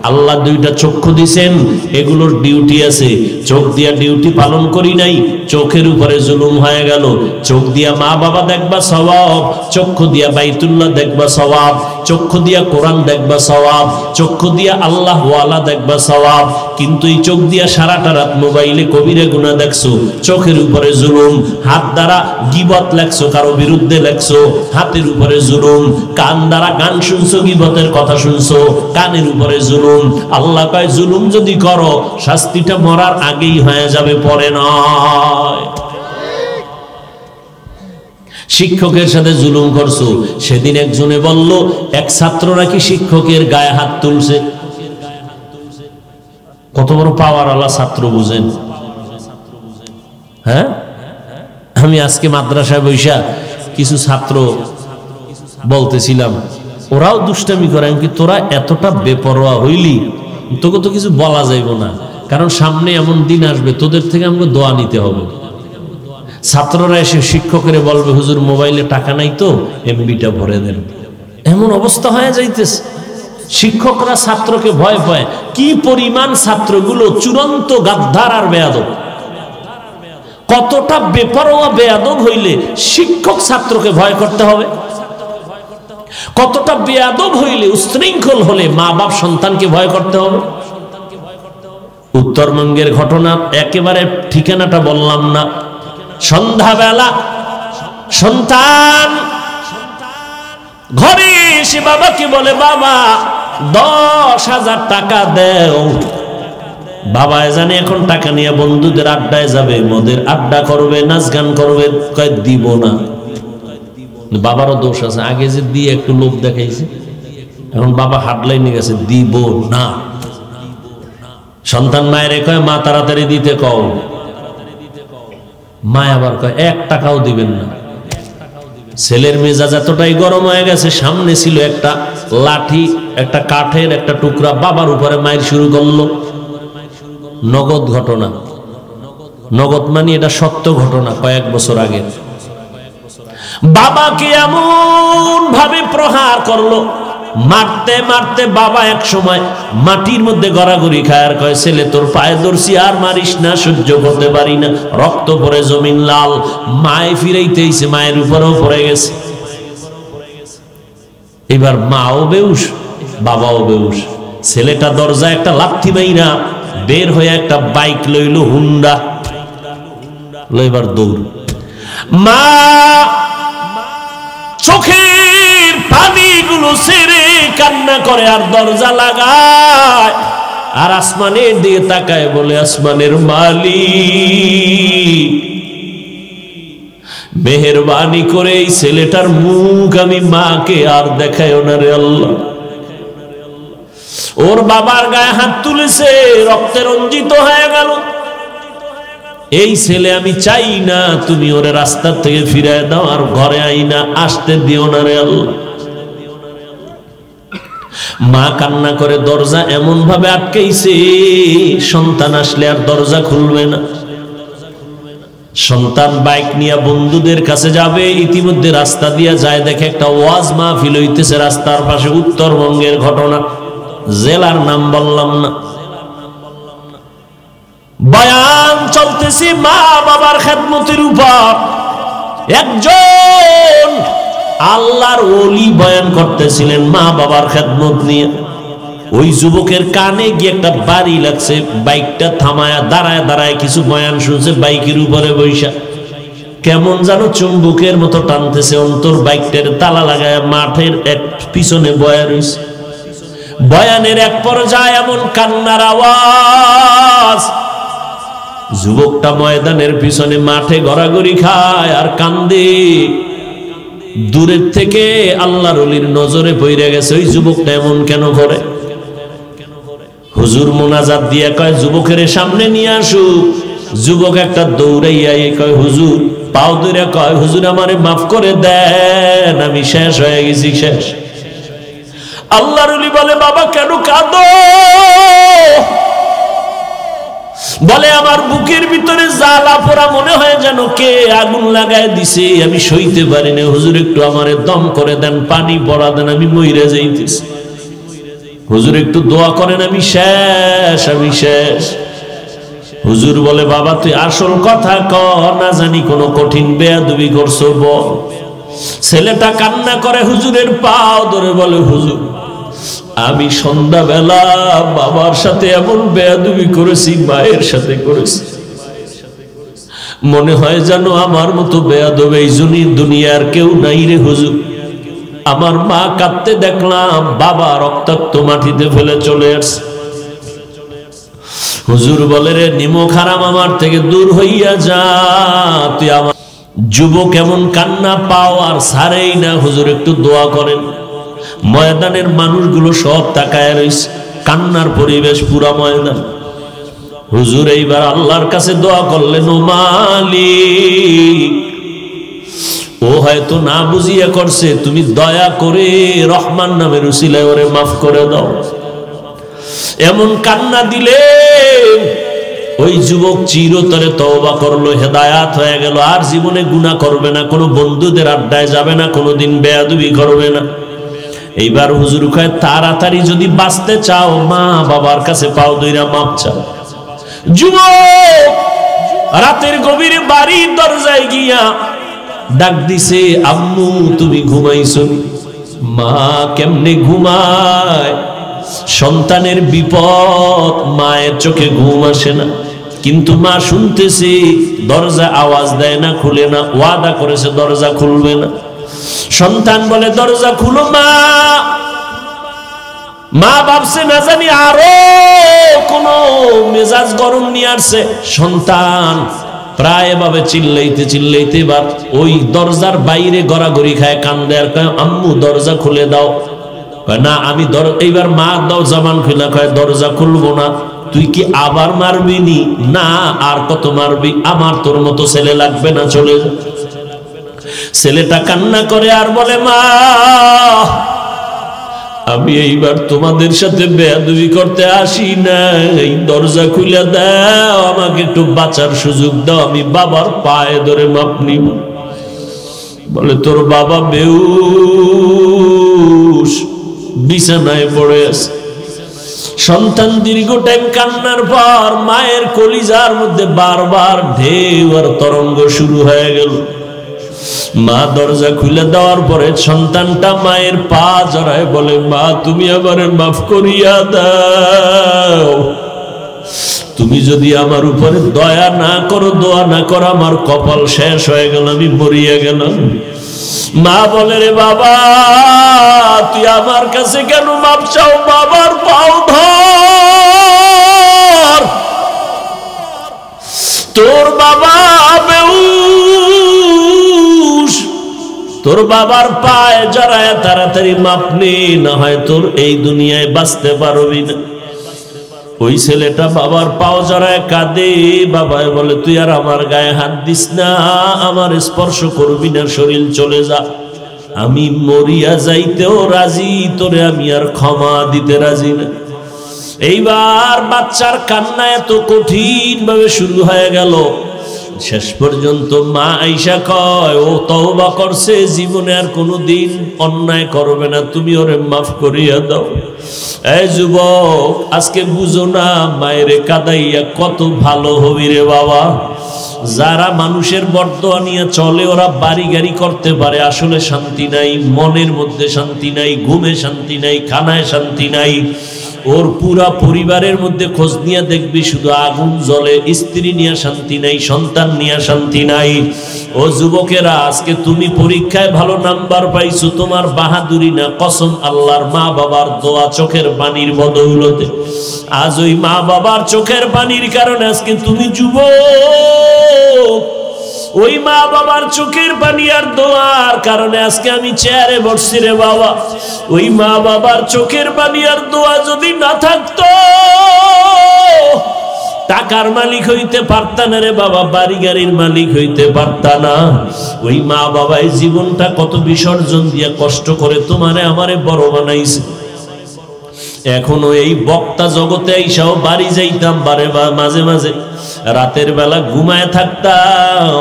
আল্লাহ দুইটা চক্ষু দিয়েছেন, এগুলোর ডিউটি আছে। চোখ দিয়া ডিউটি পালন করি নাই, চোখের উপরে জুলুম হয়ে গেল। চোখ দিয়া মা বাবা দেখবা সওয়াব, চক্ষু দিয়া বাইতুল্লাহ দেখবা সওয়াব, চক্ষু দিয়া কোরআন দেখবা সওয়াব, চক্ষু দিয়া আল্লাহ ওয়ালা দেখবা সওয়াব। কিন্তু এই চোখ দিয়া সারাটা রাত মোবাইলে কবিরা গুনাহ দেখছো, চোখের উপরে জুলুম। হাত দ্বারা গীবত লেখছো, কারো বিরুদ্ধে লেখছো, হাতের উপরে জুলুম। কান দ্বারা গান শুনছো, গীবতের কথা শুনছো, কানের উপরে জুলুম। আল্লাহ কয়, জুলুম যদি করো শাস্তিটা মরার আগেই হয়ে যাবে, পরে নয়। শিক্ষকের সাথে জুলুম করছো। সেদিন একজনে বলল, এক ছাত্র নাকি শিক্ষকের গায়ে হাত তুলছে। কত বড় পাওয়ার আল্লাহ ছাত্র, বুঝেন? হ্যাঁ, আমি আজকে মাদ্রাসায় বৈশা কিছু ছাত্র বলতেছিলাম, ওরাও দুষ্টামি করে, কি তোরা এতটা বেপরোয়া হইলি, তোকে তো কিছু বলা যাইব না, কারণ সামনে এমন দিন আসবে তোদের থেকে আমাকে দোয়া নিতে হবে। ছাত্ররা এসে শিক্ষকের বলবে, হুজুর মোবাইলে টাকা নাই তো এমবিটা ভরে দেন। এমন অবস্থা হয়ে যাইতেছে। শিক্ষকরা ছাত্রকে ভয় পায়। কি পরিমাণ ছাত্রগুলো চূড়ান্ত গাদ্দার আর বেয়াদব। কতটা বেপরোয়া বেয়াদব হইলে শিক্ষক ছাত্রকে ভয় করতে হবে? কতটা বেয়াদব হইলে, উশৃঙ্খল হলে মা বাপ সন্তানকে ভয় করতে হবে? উত্তরবঙ্গের ঘটনা, একেবারে ঠিকানাটা বললাম না। সন্ধ্যাবেলা সন্তান ঘরে এসে বাবাকে বলে, বাবা 10,000 টাকা দেও। বাবা জানে এখন টাকা নিয়ে বন্ধুদের আড্ডায় যাবে, মদের আড্ডা করবে, নাচ গান করবে। কয় দিব না। বাবারও দোষ আছে, আগে যে দিয়ে একটু লোভ দেখাইছে, এখন বাবা হাটলাইনে গেছে, দিব না। সন্তান মায়ের কয়, মা তাড়াতাড়ি দিতে কও। মা আবার কয় 1 টাকাও দিবেন না। ছেলের মেজাজ এতটাই গরম হয়ে গেছে, সামনে ছিল একটা লাঠি, একটা কাঠের একটা টুকরা, বাবার উপরে মায়ের শুরু করলো। নগদ ঘটনা, নগদ মানে এটা সত্য ঘটনা, কয়েক বছর আগে। বাবাকে এমন ভাবে প্রহার করলো, মারতে মারতে বাবা এক সময় মাটির মধ্যে গড়াগড়ি খায়, আর কয়, ছেলে তোর পায়ে ধরছি, আর মারিস না, সহ্য করতে পারি না। রক্ত পরে জমিন লাল। মায়ে ফিরাইতেইছে, মায়ের উপরেও পড়ে গেছে। এবার মাও বেউস, বাবাও বেউস। ছেলেটা দরজা একটা লাথি মাইরা বের হয়ে একটা বাইক লইল, হুন্ডা লইবার দৌড়। মা চোখের পানিগুলো ছেড়ে কান্না করে আর দরজা লাগায়, আর আসমানের দিকে তাকায়, বলে, আসমানের মালিক, মেহেরবানি করে এই ছেলেটার মুখ আমি মাকে আর দেখায় না রে আল্লাহ। ওর বাবার গায়ে হাত তুলেছে, রক্তে রঞ্জিত হয়ে গেল। এই ছেলে আমি চাই না, তুমি ওরে রাস্তার থেকে ফিরায় দাও, আর ঘরে আইনা আসতে দিও না রে আল্লাহ। মা কান্না করে দরজা এমন ভাবে আটকাইছে, সন্তান আসলে আর দরজা খুলবে না। সন্তান বাইক নিয়ে বন্ধুদের কাছে যাবে, ইতিমধ্যে রাস্তা দিয়ে যায়, দেখে একটা ওয়াজ মাহফিল হইতেছে রাস্তার পাশে। উত্তরবঙ্গের ঘটনা, জেলার নাম বললাম না। বয়ান চলতেছে মা বাবার খেদমতের উপর। একজন আল্লাহর ওলি বয়ান করতেছিলেন মা বাবার খেদমত নিয়ে। ওই যুবকের কানে গিয়ে একটা বাড়ি লাগছে, বাইকটা থামায়া দাঁড়ায় দাঁড়ায় কিছু বয়ান শুনছে, বাইকের উপরে বৈশা কেমন যেন চুম্বকের মতো টানতেছে অন্তর। বাইকটার তালা লাগায় মাঠের এক পিছনে বয়া রইছে। বয়ানের এক পর্যায়ে এমন কান্নার আওয়াজ, যুবকটা ময়দানের পিছনে মাঠে গড়াগড়ি খায় আর কান্দে। দূরের থেকে আল্লাহর ওলির নজরে পড়ে গেছে, ওই যুবকটা এমন কেন করে? হুজুর মোনাজাত দিয়ে কয়, যুবকের সামনে নিয়ে আসুক। যুবক একটা দৌড়াইয়া কয় হুজুর, পাও ধরে কয় হুজুর আমারে মাফ করে দেন, আমি শেষ হয়ে গেছি, শেষ। আল্লাহর ওলি বলে বাবা কেন কাঁদো? বলে আমার বুকের ভিতরে জ্বালা পোড়া মনে হয় যেন কে আগুন লাগায় দিছে, আমি সইতে পারি না। হুজুর একটু আমারে দম করে দেন, পানি পড়া দেন, আমি মইরা যাইতেছি। হুজুর একটু দোয়া করেন, আমি শেষ, আমি শেষ। হুজুর বলে বাবা তুই আসল কথা ক, না জানি কোনো কঠিন বেয়াদবি করছো বল। ছেলেটা কান্না করে হুজুরের পাও ধরে বলে হুজুর আমি সন্ধ্যাবেলা বাবার সাথে এমন বেয়াদবি করেছি, মায়ের সাথে করেছি, মনে হয় যেন আমার মতো বেয়াদব এই দুনিয়ার কেউ নাই রে হুজুর। আমার মা কাঁদতে দেখলাম, বাবা রক্তাক্ত মাটিতে ফেলে চলে আসছে। হুজুর বলে রে নিমক হারাম আমার থেকে দূর হইয়া যা, তুই আমার। যুবক এমন কান্না পাও আর ছাড়েই না। হুজুর একটু দোয়া করেন। ময়দানের মানুষগুলো সব তাকায় রইছে, কান্নার পরিবেশ পুরা ময়দান। হুজুর এইবার আল্লাহর কাছে দোয়া করলেন, ও মালিক, ও হয়তো না বুঝিয়া করছে, তুমি দয়া করে রহমান নামের উসিলায় ওরে মাফ করে দাও। এমন কান্না দিলে ওই যুবক চিরতরে তওবা করলো, হেদায়াত হয়ে গেল, আর জীবনে গুনাহ করবে না, কোনো বন্ধুদের আড্ডায় যাবে না, কোনোদিন বেয়াদবি করবে না। এইবার হুজুর কয় তাড়াতাড়ি যদি বাঁচতে চাও মা বাবার কাছে পাও ধইরা মাপ চাও। যুবক রাতের গভীরে বাড়ির দরজায় গিয়া ডাক দিছে, আম্মু তুমি ঘুমাইছো? মা কেমনে ঘুমায়, সন্তানের বিপদ, মায়ের চোখে ঘুম আসে না, কিন্তু মা শুনতেছে দরজা আওয়াজ দেয় না, খুলে না, ওয়াদা করেছে দরজা খুলবে না। সন্তান বলে দরজা খুলো মা। মা ভাবছে না জানি আরো কোন মেজাজ গরম নিয়ে আসছে। সন্তান প্রায় এভাবে চিল্লাইতে চিল্লাইতে বা ওই দরজার বাইরে গড়াগড়ি খায়, কান্দে আর কয় আম্মু দরজা খুলে দাও। না আমি এইবার মা দাও জবান খুলে কয় দরজা খুলবো না। তুই কি আবার মারবি নি? না আর কত মারবি, আমার তোর মতো ছেলে লাগবে না, চলে যা। ছেলেটা কান্না করে আর বলে মা আমি এইবার তোমাদের সাথে বেয়াদবি করতে আসি নাই, দরজা খুলে দাও, আমাকে একটু বাঁচার সুযোগ দাও, আমি বাবার পায়ে ধরে মাপ নিব। বলে তোর বাবা বেহুশ বিছানায় পড়ে আছে। সন্তান দীর্ঘ টাইম কান্নার পর মায়ের কলিজার মধ্যে বারবার ঢেউ আর তরঙ্গ শুরু হয়ে গেল। মা দরজা খুলে দেওয়ার পরে সন্তানটা মায়ের পা জড়ায় বলে মা তুমি আমারে মাফ করিয়া দাও, তুমি যদি আমার উপরে দয়া না করো, দোয়া না করো, আমার কপাল শেষ হয়ে গেল, আমি মরিয়া গেলাম। মা বলে রে বাবা তুই আমার কাছে কেন মাপ চাও? বাবার পাও ধর, তোর বাবা বেহুশ, তোর বাবার পায়ে জড়ায় তাড়াতাড়ি মাপ নে, না হয় তোর এই দুনিয়ায় বাঁচতে পারবি না। ওই ছেলেটা বাবার পাও জড়ায় কাঁদে। বাবাই বলে তুই আর আমার গায়ে হাত দিস না, আমার স্পর্শ করবি না, শরীর চলে যা, আমি মরিয়া যাইতেও রাজি, তোরে আমি আর ক্ষমা দিতে রাজি না। এইবার বাচ্চার কান্না এত কঠিন ভাবে শুরু হয়ে গেল, শেষ পর্যন্ত মা আইসা কয় ও তওবা করছে, জীবনে আর কোনোদিন অন্যায় করবে না, তুমি ওরে মাফ করিয়া দাও। এই যুবক আজকে বুঝো না মায়ের কাদাইয়া কত ভালো হবি রে বাবা। যারা মানুষের বর্দোয়া নিয়ে চলে ওরা বাড়ি গাড়ি করতে পারে, আসলে শান্তি নাই, মনের মধ্যে শান্তি নাই, ঘুমে শান্তি নাই, খানায় শান্তি নাই। ওর পুরা পরিবারের মধ্যে খোঁজ নিয়ে দেখবি শুধু আগুন জ্বলে, স্ত্রী নিয়ে শান্তি নাই, সন্তান নিয়ে শান্তি নাই। ও যুবকেরা আজকে তুমি পরীক্ষায় ভালো নাম্বার পাইছো, তোমার বাহাদুরি না, কসম আল্লাহর, মা বাবার দোয়া চোখের পানির বদৌলতে আজ ওই মা বাবার চোখের পানির কারণে আজকে তুমি যুবক। ওই মা বাবার চোখের পানি আর দোয়ার কারণে আজকে আমি চেয়ারে বসছি রে বাবা। ওই মা বাবার চোখের পানি আর দোয়া যদি না থাকতো টাকার মালিক হইতে পারতা না রে বাবা, বাড়ি গাড়ির মালিক হইতে পারতা না। ওই মা বাবাই জীবনটা কত বিসর্জন দিয়া কষ্ট করে তোমারে আমারে বড় বানাইছে। এখনো এই বক্তা জগতে আইসাও বাড়ি যাইতাম বারে মাঝে মাঝে, রাতের বেলা ঘুমায় থাকতাম,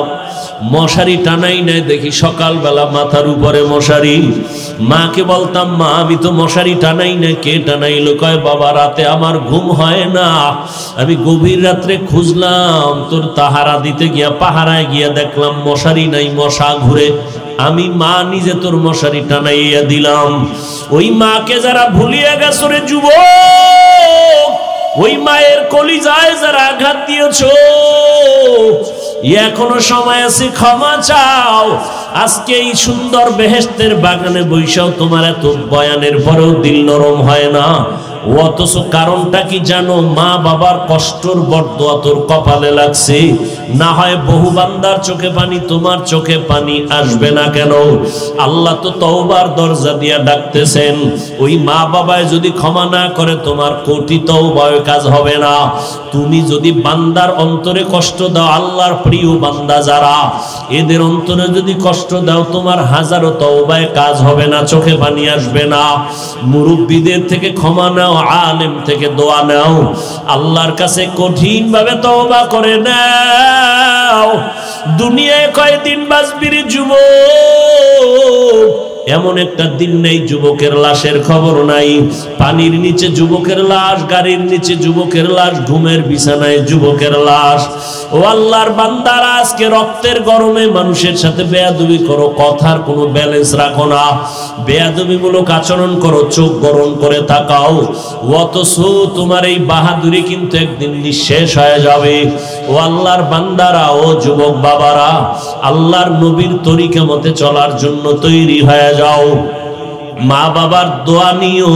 মশারি টানাই নাই দেখি সকালবেলা মাথার উপরে মশারি। মাকে বলতাম, মা আমি তো মশারি টানাই নাই, কে টানাইলো? কয় বাবা রাতে আমার ঘুম হয় না, আমি গভীর রাত্রে খুঁজলাম, তোর তাহারা দিতে গিয়া পাহারায় গিয়া দেখলাম মশারি নাই, মশা ঘুরে, আমি মা নিজে তোর মশারি টানাইয়া দিলাম। ওই মাকে যারা ভুলিয়ে গেছো রে যুবক, ওই মায়ের কলিজায় যারা আঘাত দিয়েছ, এখনো সময় আছে, ক্ষমা চাও। আজকে এই সুন্দর বেহেশতের বাগানে বৈশাও তোমার এত বয়ানের পরেও দিল নরম হয় না। অথচ কারণটা কি জানো? মা বাবার কষ্টর বরদোয়া তোর কপালে লাগছে। না হয় বহু বান্দার চোখে পানি, তোমার চোখে পানি আসবে না কেন? আল্লাহ তো তওবার দরজা দিয়া ডাকতেছেন। ওই মা বাবায় যদি ক্ষমা না করে তোমার কোটি তওবায় কাজ হবে না। তুমি যদি বান্দার অন্তরে কষ্ট দাও, আল্লাহর প্রিয় বান্দা যারা, এদের অন্তরে যদি কষ্ট দাও, তোমার হাজারো তওবায় কাজ হবে না, চোখে পানি আসবে না। মুরব্বীদের থেকে ক্ষমা নাও, আলেম থেকে দোয়া নাও, আল্লাহর কাছে কঠিন ভাবে তওবা করে নাও। দুনিয়ায় কয়দিন বাঁচবি রে যুবক? এমন একটা দিন নেই যুবকের লাশের খবর নাই। পানির নিচে যুবকের লাশ, গাড়ির নিচে যুবকের লাশ, ঘুমের বিছানায় যুবকের লাশ। ও আল্লাহর বান্দারা, আজকে রক্তের গরমে মানুষের সাথে বেয়াদবি করো, কথার কোনো ব্যালেন্স রাখো না, বেয়াদবিমূলক আচরণ করো, চোখ গরম করে তাকাও। অথচ তোমার এই বাহাদুরি কিন্তু একদিন নিঃশেষ হয়ে যাবে। ও আল্লাহর বান্দারা, ও যুবক বাবারা, আল্লাহর নবীর তরিকা মতে চলার জন্য তৈরি হয়ে যাও। মা বাবার দোয়া নিও।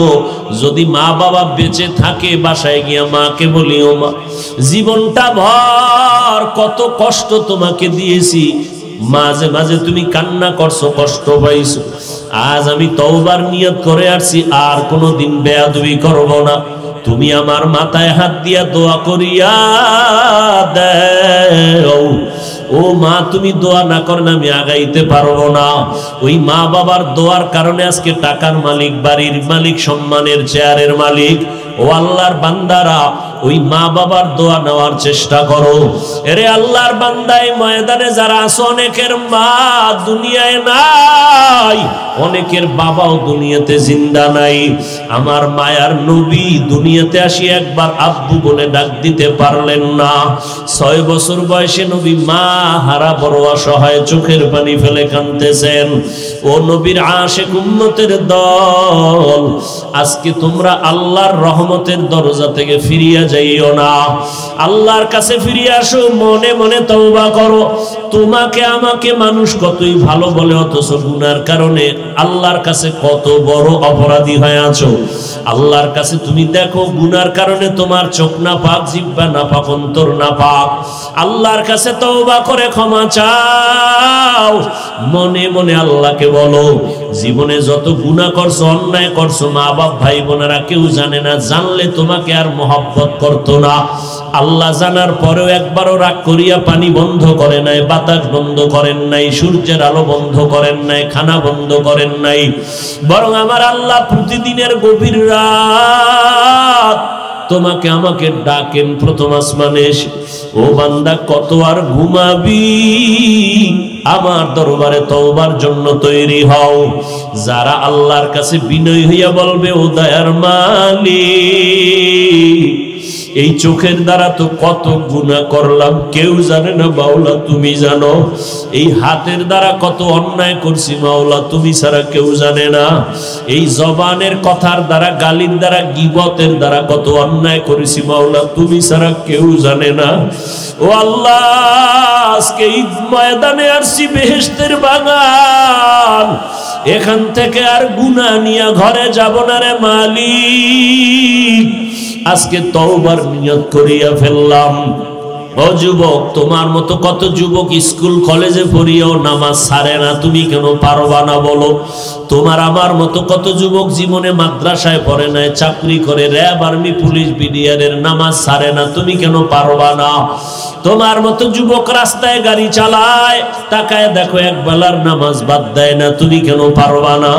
যদি মা বাবা বেঁচে থাকে, বাসায় গিয়া মাকে বলিও, মা জীবনটা ভর কত কষ্ট তোমাকে দিয়েছি, মাঝে মাঝে তুমি কান্না করছো, কষ্ট পাইছো, আজ আমি তওবার নিয়ত করে আসছি, আর কোনোদিন বেয়াদবি করব না। তুমি আমার মাথায় হাত দিয়া দোয়া করিয়া দাও। ও মা, তুমি দোয়া না করেন আমি আগাইতে পারবো না। ওই মা বাবার দোয়ার কারণে আজকে টাকার মালিক, বাড়ির মালিক, সম্মানের চেয়ারের মালিক। ও আল্লাহর বান্দারা, ওই মা বাবার দোয়া নেওয়ার চেষ্টা করো। এরে আল্লাহর বান্দায় ময়দানে যারা আছো, অনেকের মা দুনিয়ায় নাই, অনেকের বাবাও দুনিয়াতে জিন্দা নাই। আমার মায়ার নবী দুনিয়াতে আসি একবার আব্বু বলে ডাক দিতে পারলেন না। 6 বছর বয়সে নবী মা হারা বড় অসহায়, চোখের পানি ফেলে কাঁদতেছেন। ও নবীর আশিক উম্মতের দল, আজকে তোমরা আল্লাহর রহমতের দরজা থেকে ফিরিয়া যাইও না, আল্লাহর কাছে ফিরে আসো, মনে মনে তওবা করো। তোমাকে আমাকে মানুষ কতই ভালো বলে, অথচ গুনার কারণে আল্লাহর কাছে কত বড় অপরাধী হয়ে আছো। আল্লাহর কাছে তুমি দেখো, গুনার কারণে তোমার চোখ না পাক, জিহ্বা না পাক, অন্তর না পাক। আল্লাহর কাছে তওবা করে ক্ষমা চাও, মনে মনে আল্লাহকে বলো, জীবনে যত গুনাহ করছো, অন্যায় করছো, মা বাপ ভাই বোনেরা কেউ জানে না, জানলে তোমাকে আর মহব্বত করতো না। আল্লাহ জানার পরেও একবারও রাগ করিয়া পানি বন্ধ করে নাই, বাতাস বন্ধ করেন নাই, সূর্যের আলো বন্ধ করেন নাই, খানা বন্ধ করেন নাই। বরং আমার আল্লাহ প্রতিদিনের গভীর রাত তোমাকে আমাকে ডাকেন প্রথম আসমানে এসে, ও বান্দা কত আর ঘুমাবি, আমার দরবারে তওবার জন্য তৈরি হও। যারা আল্লাহর কাছে বিনয়ী হইয়া বলবে, ও দয়ার মালিক, এই চোখের দ্বারা তো কত গুনাহ করলাম, কেউ জানে না মাওলা, তুমি জানো। এই হাতের দ্বারা কত অন্যায় করছি মাওলা, তুমি ছাড়া কেউ জানে না। এই জবানের কথার দ্বারা, গালির দ্বারা, গীবতের দ্বারা কত অন্যায় করেছি মাওলা, তুমি ছাড়া কেউ জানে না। ও আল্লাহ, আজকে এই ময়দানে আসছি বেহেশতের বাগান, এখান থেকে আর গুনাহ নিয়ে ঘরে যাব না রে মালিক। আজকে তওবার নিয়ত করিয়া ফেললাম। ও যুবক, তোমার মতো কত যুবক স্কুল কলেজে পড়িয়েও নামাজ ছাড়ে না, তুমি কেন পারবা না বলো? তোমার আমার মতো কত যুবক জীবনে মাদ্রাসায় পড়ে নাই, চাকরি করে, র্যাব, আর্মি, পুলিশ, বিডিআরের, নামাজ ছাড়ে না, তুমি কেন পারবা না? তোমার মতো যুবক রাস্তায় গাড়ি চালায়, তাকায় দেখো এক বেলার নামাজ বাদ দেয় না, তুমি কেন পারবা না?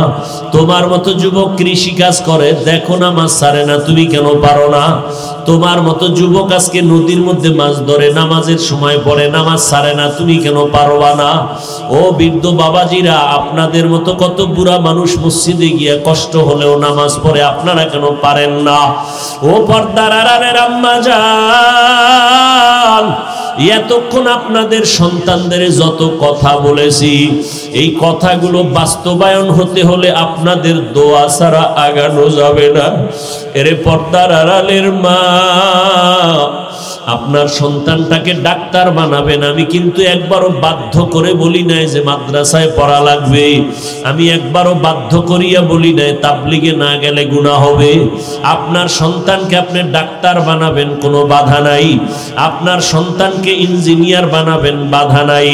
তোমার মতো যুবক কৃষি কাজ করে, দেখো নামাজ ছাড়ে না, তুমি কেন পারো না? তোমার মতো যুবক আজকে নদীর মধ্যে মাছ ধরে, নামাজের সময় পড়ে, নামাজ ছাড়ে না, তুমি কেন পারবা না? ও বৃদ্ধ বাবাজিরা, আপনাদের মতো কত বুড়া মানুষ মসজিদে গিয়ে কষ্ট হলেও নামাজ পড়ে, আপনারা কেন পারেন না? ও পর্দার আড়ালের আম্মা জান, এতক্ষণ আপনাদের সন্তানদের যত কথা বলেছি, এই কথাগুলো বাস্তবায়ন হতে হলে আপনাদের দোয়া ছাড়া আগানো যাবে না। এরে পর্দার আড়ালের মা, আপনার সন্তানটাকে ডাক্তার বানাবেন, আমি কিন্তু একবারও বাধ্য করে বলি নাই যে মাদ্রাসায় পড়া লাগবে, আমি একবারও বাধ্য করিয়া বলি নাই তাবলিগে না গেলে গুনাহ হবে। আপনার সন্তানকে আপনি ডাক্তার বানাবেন, কোনো বাধা নাই। আপনার সন্তানকে ইঞ্জিনিয়ার বানাবেন, বাধা নাই।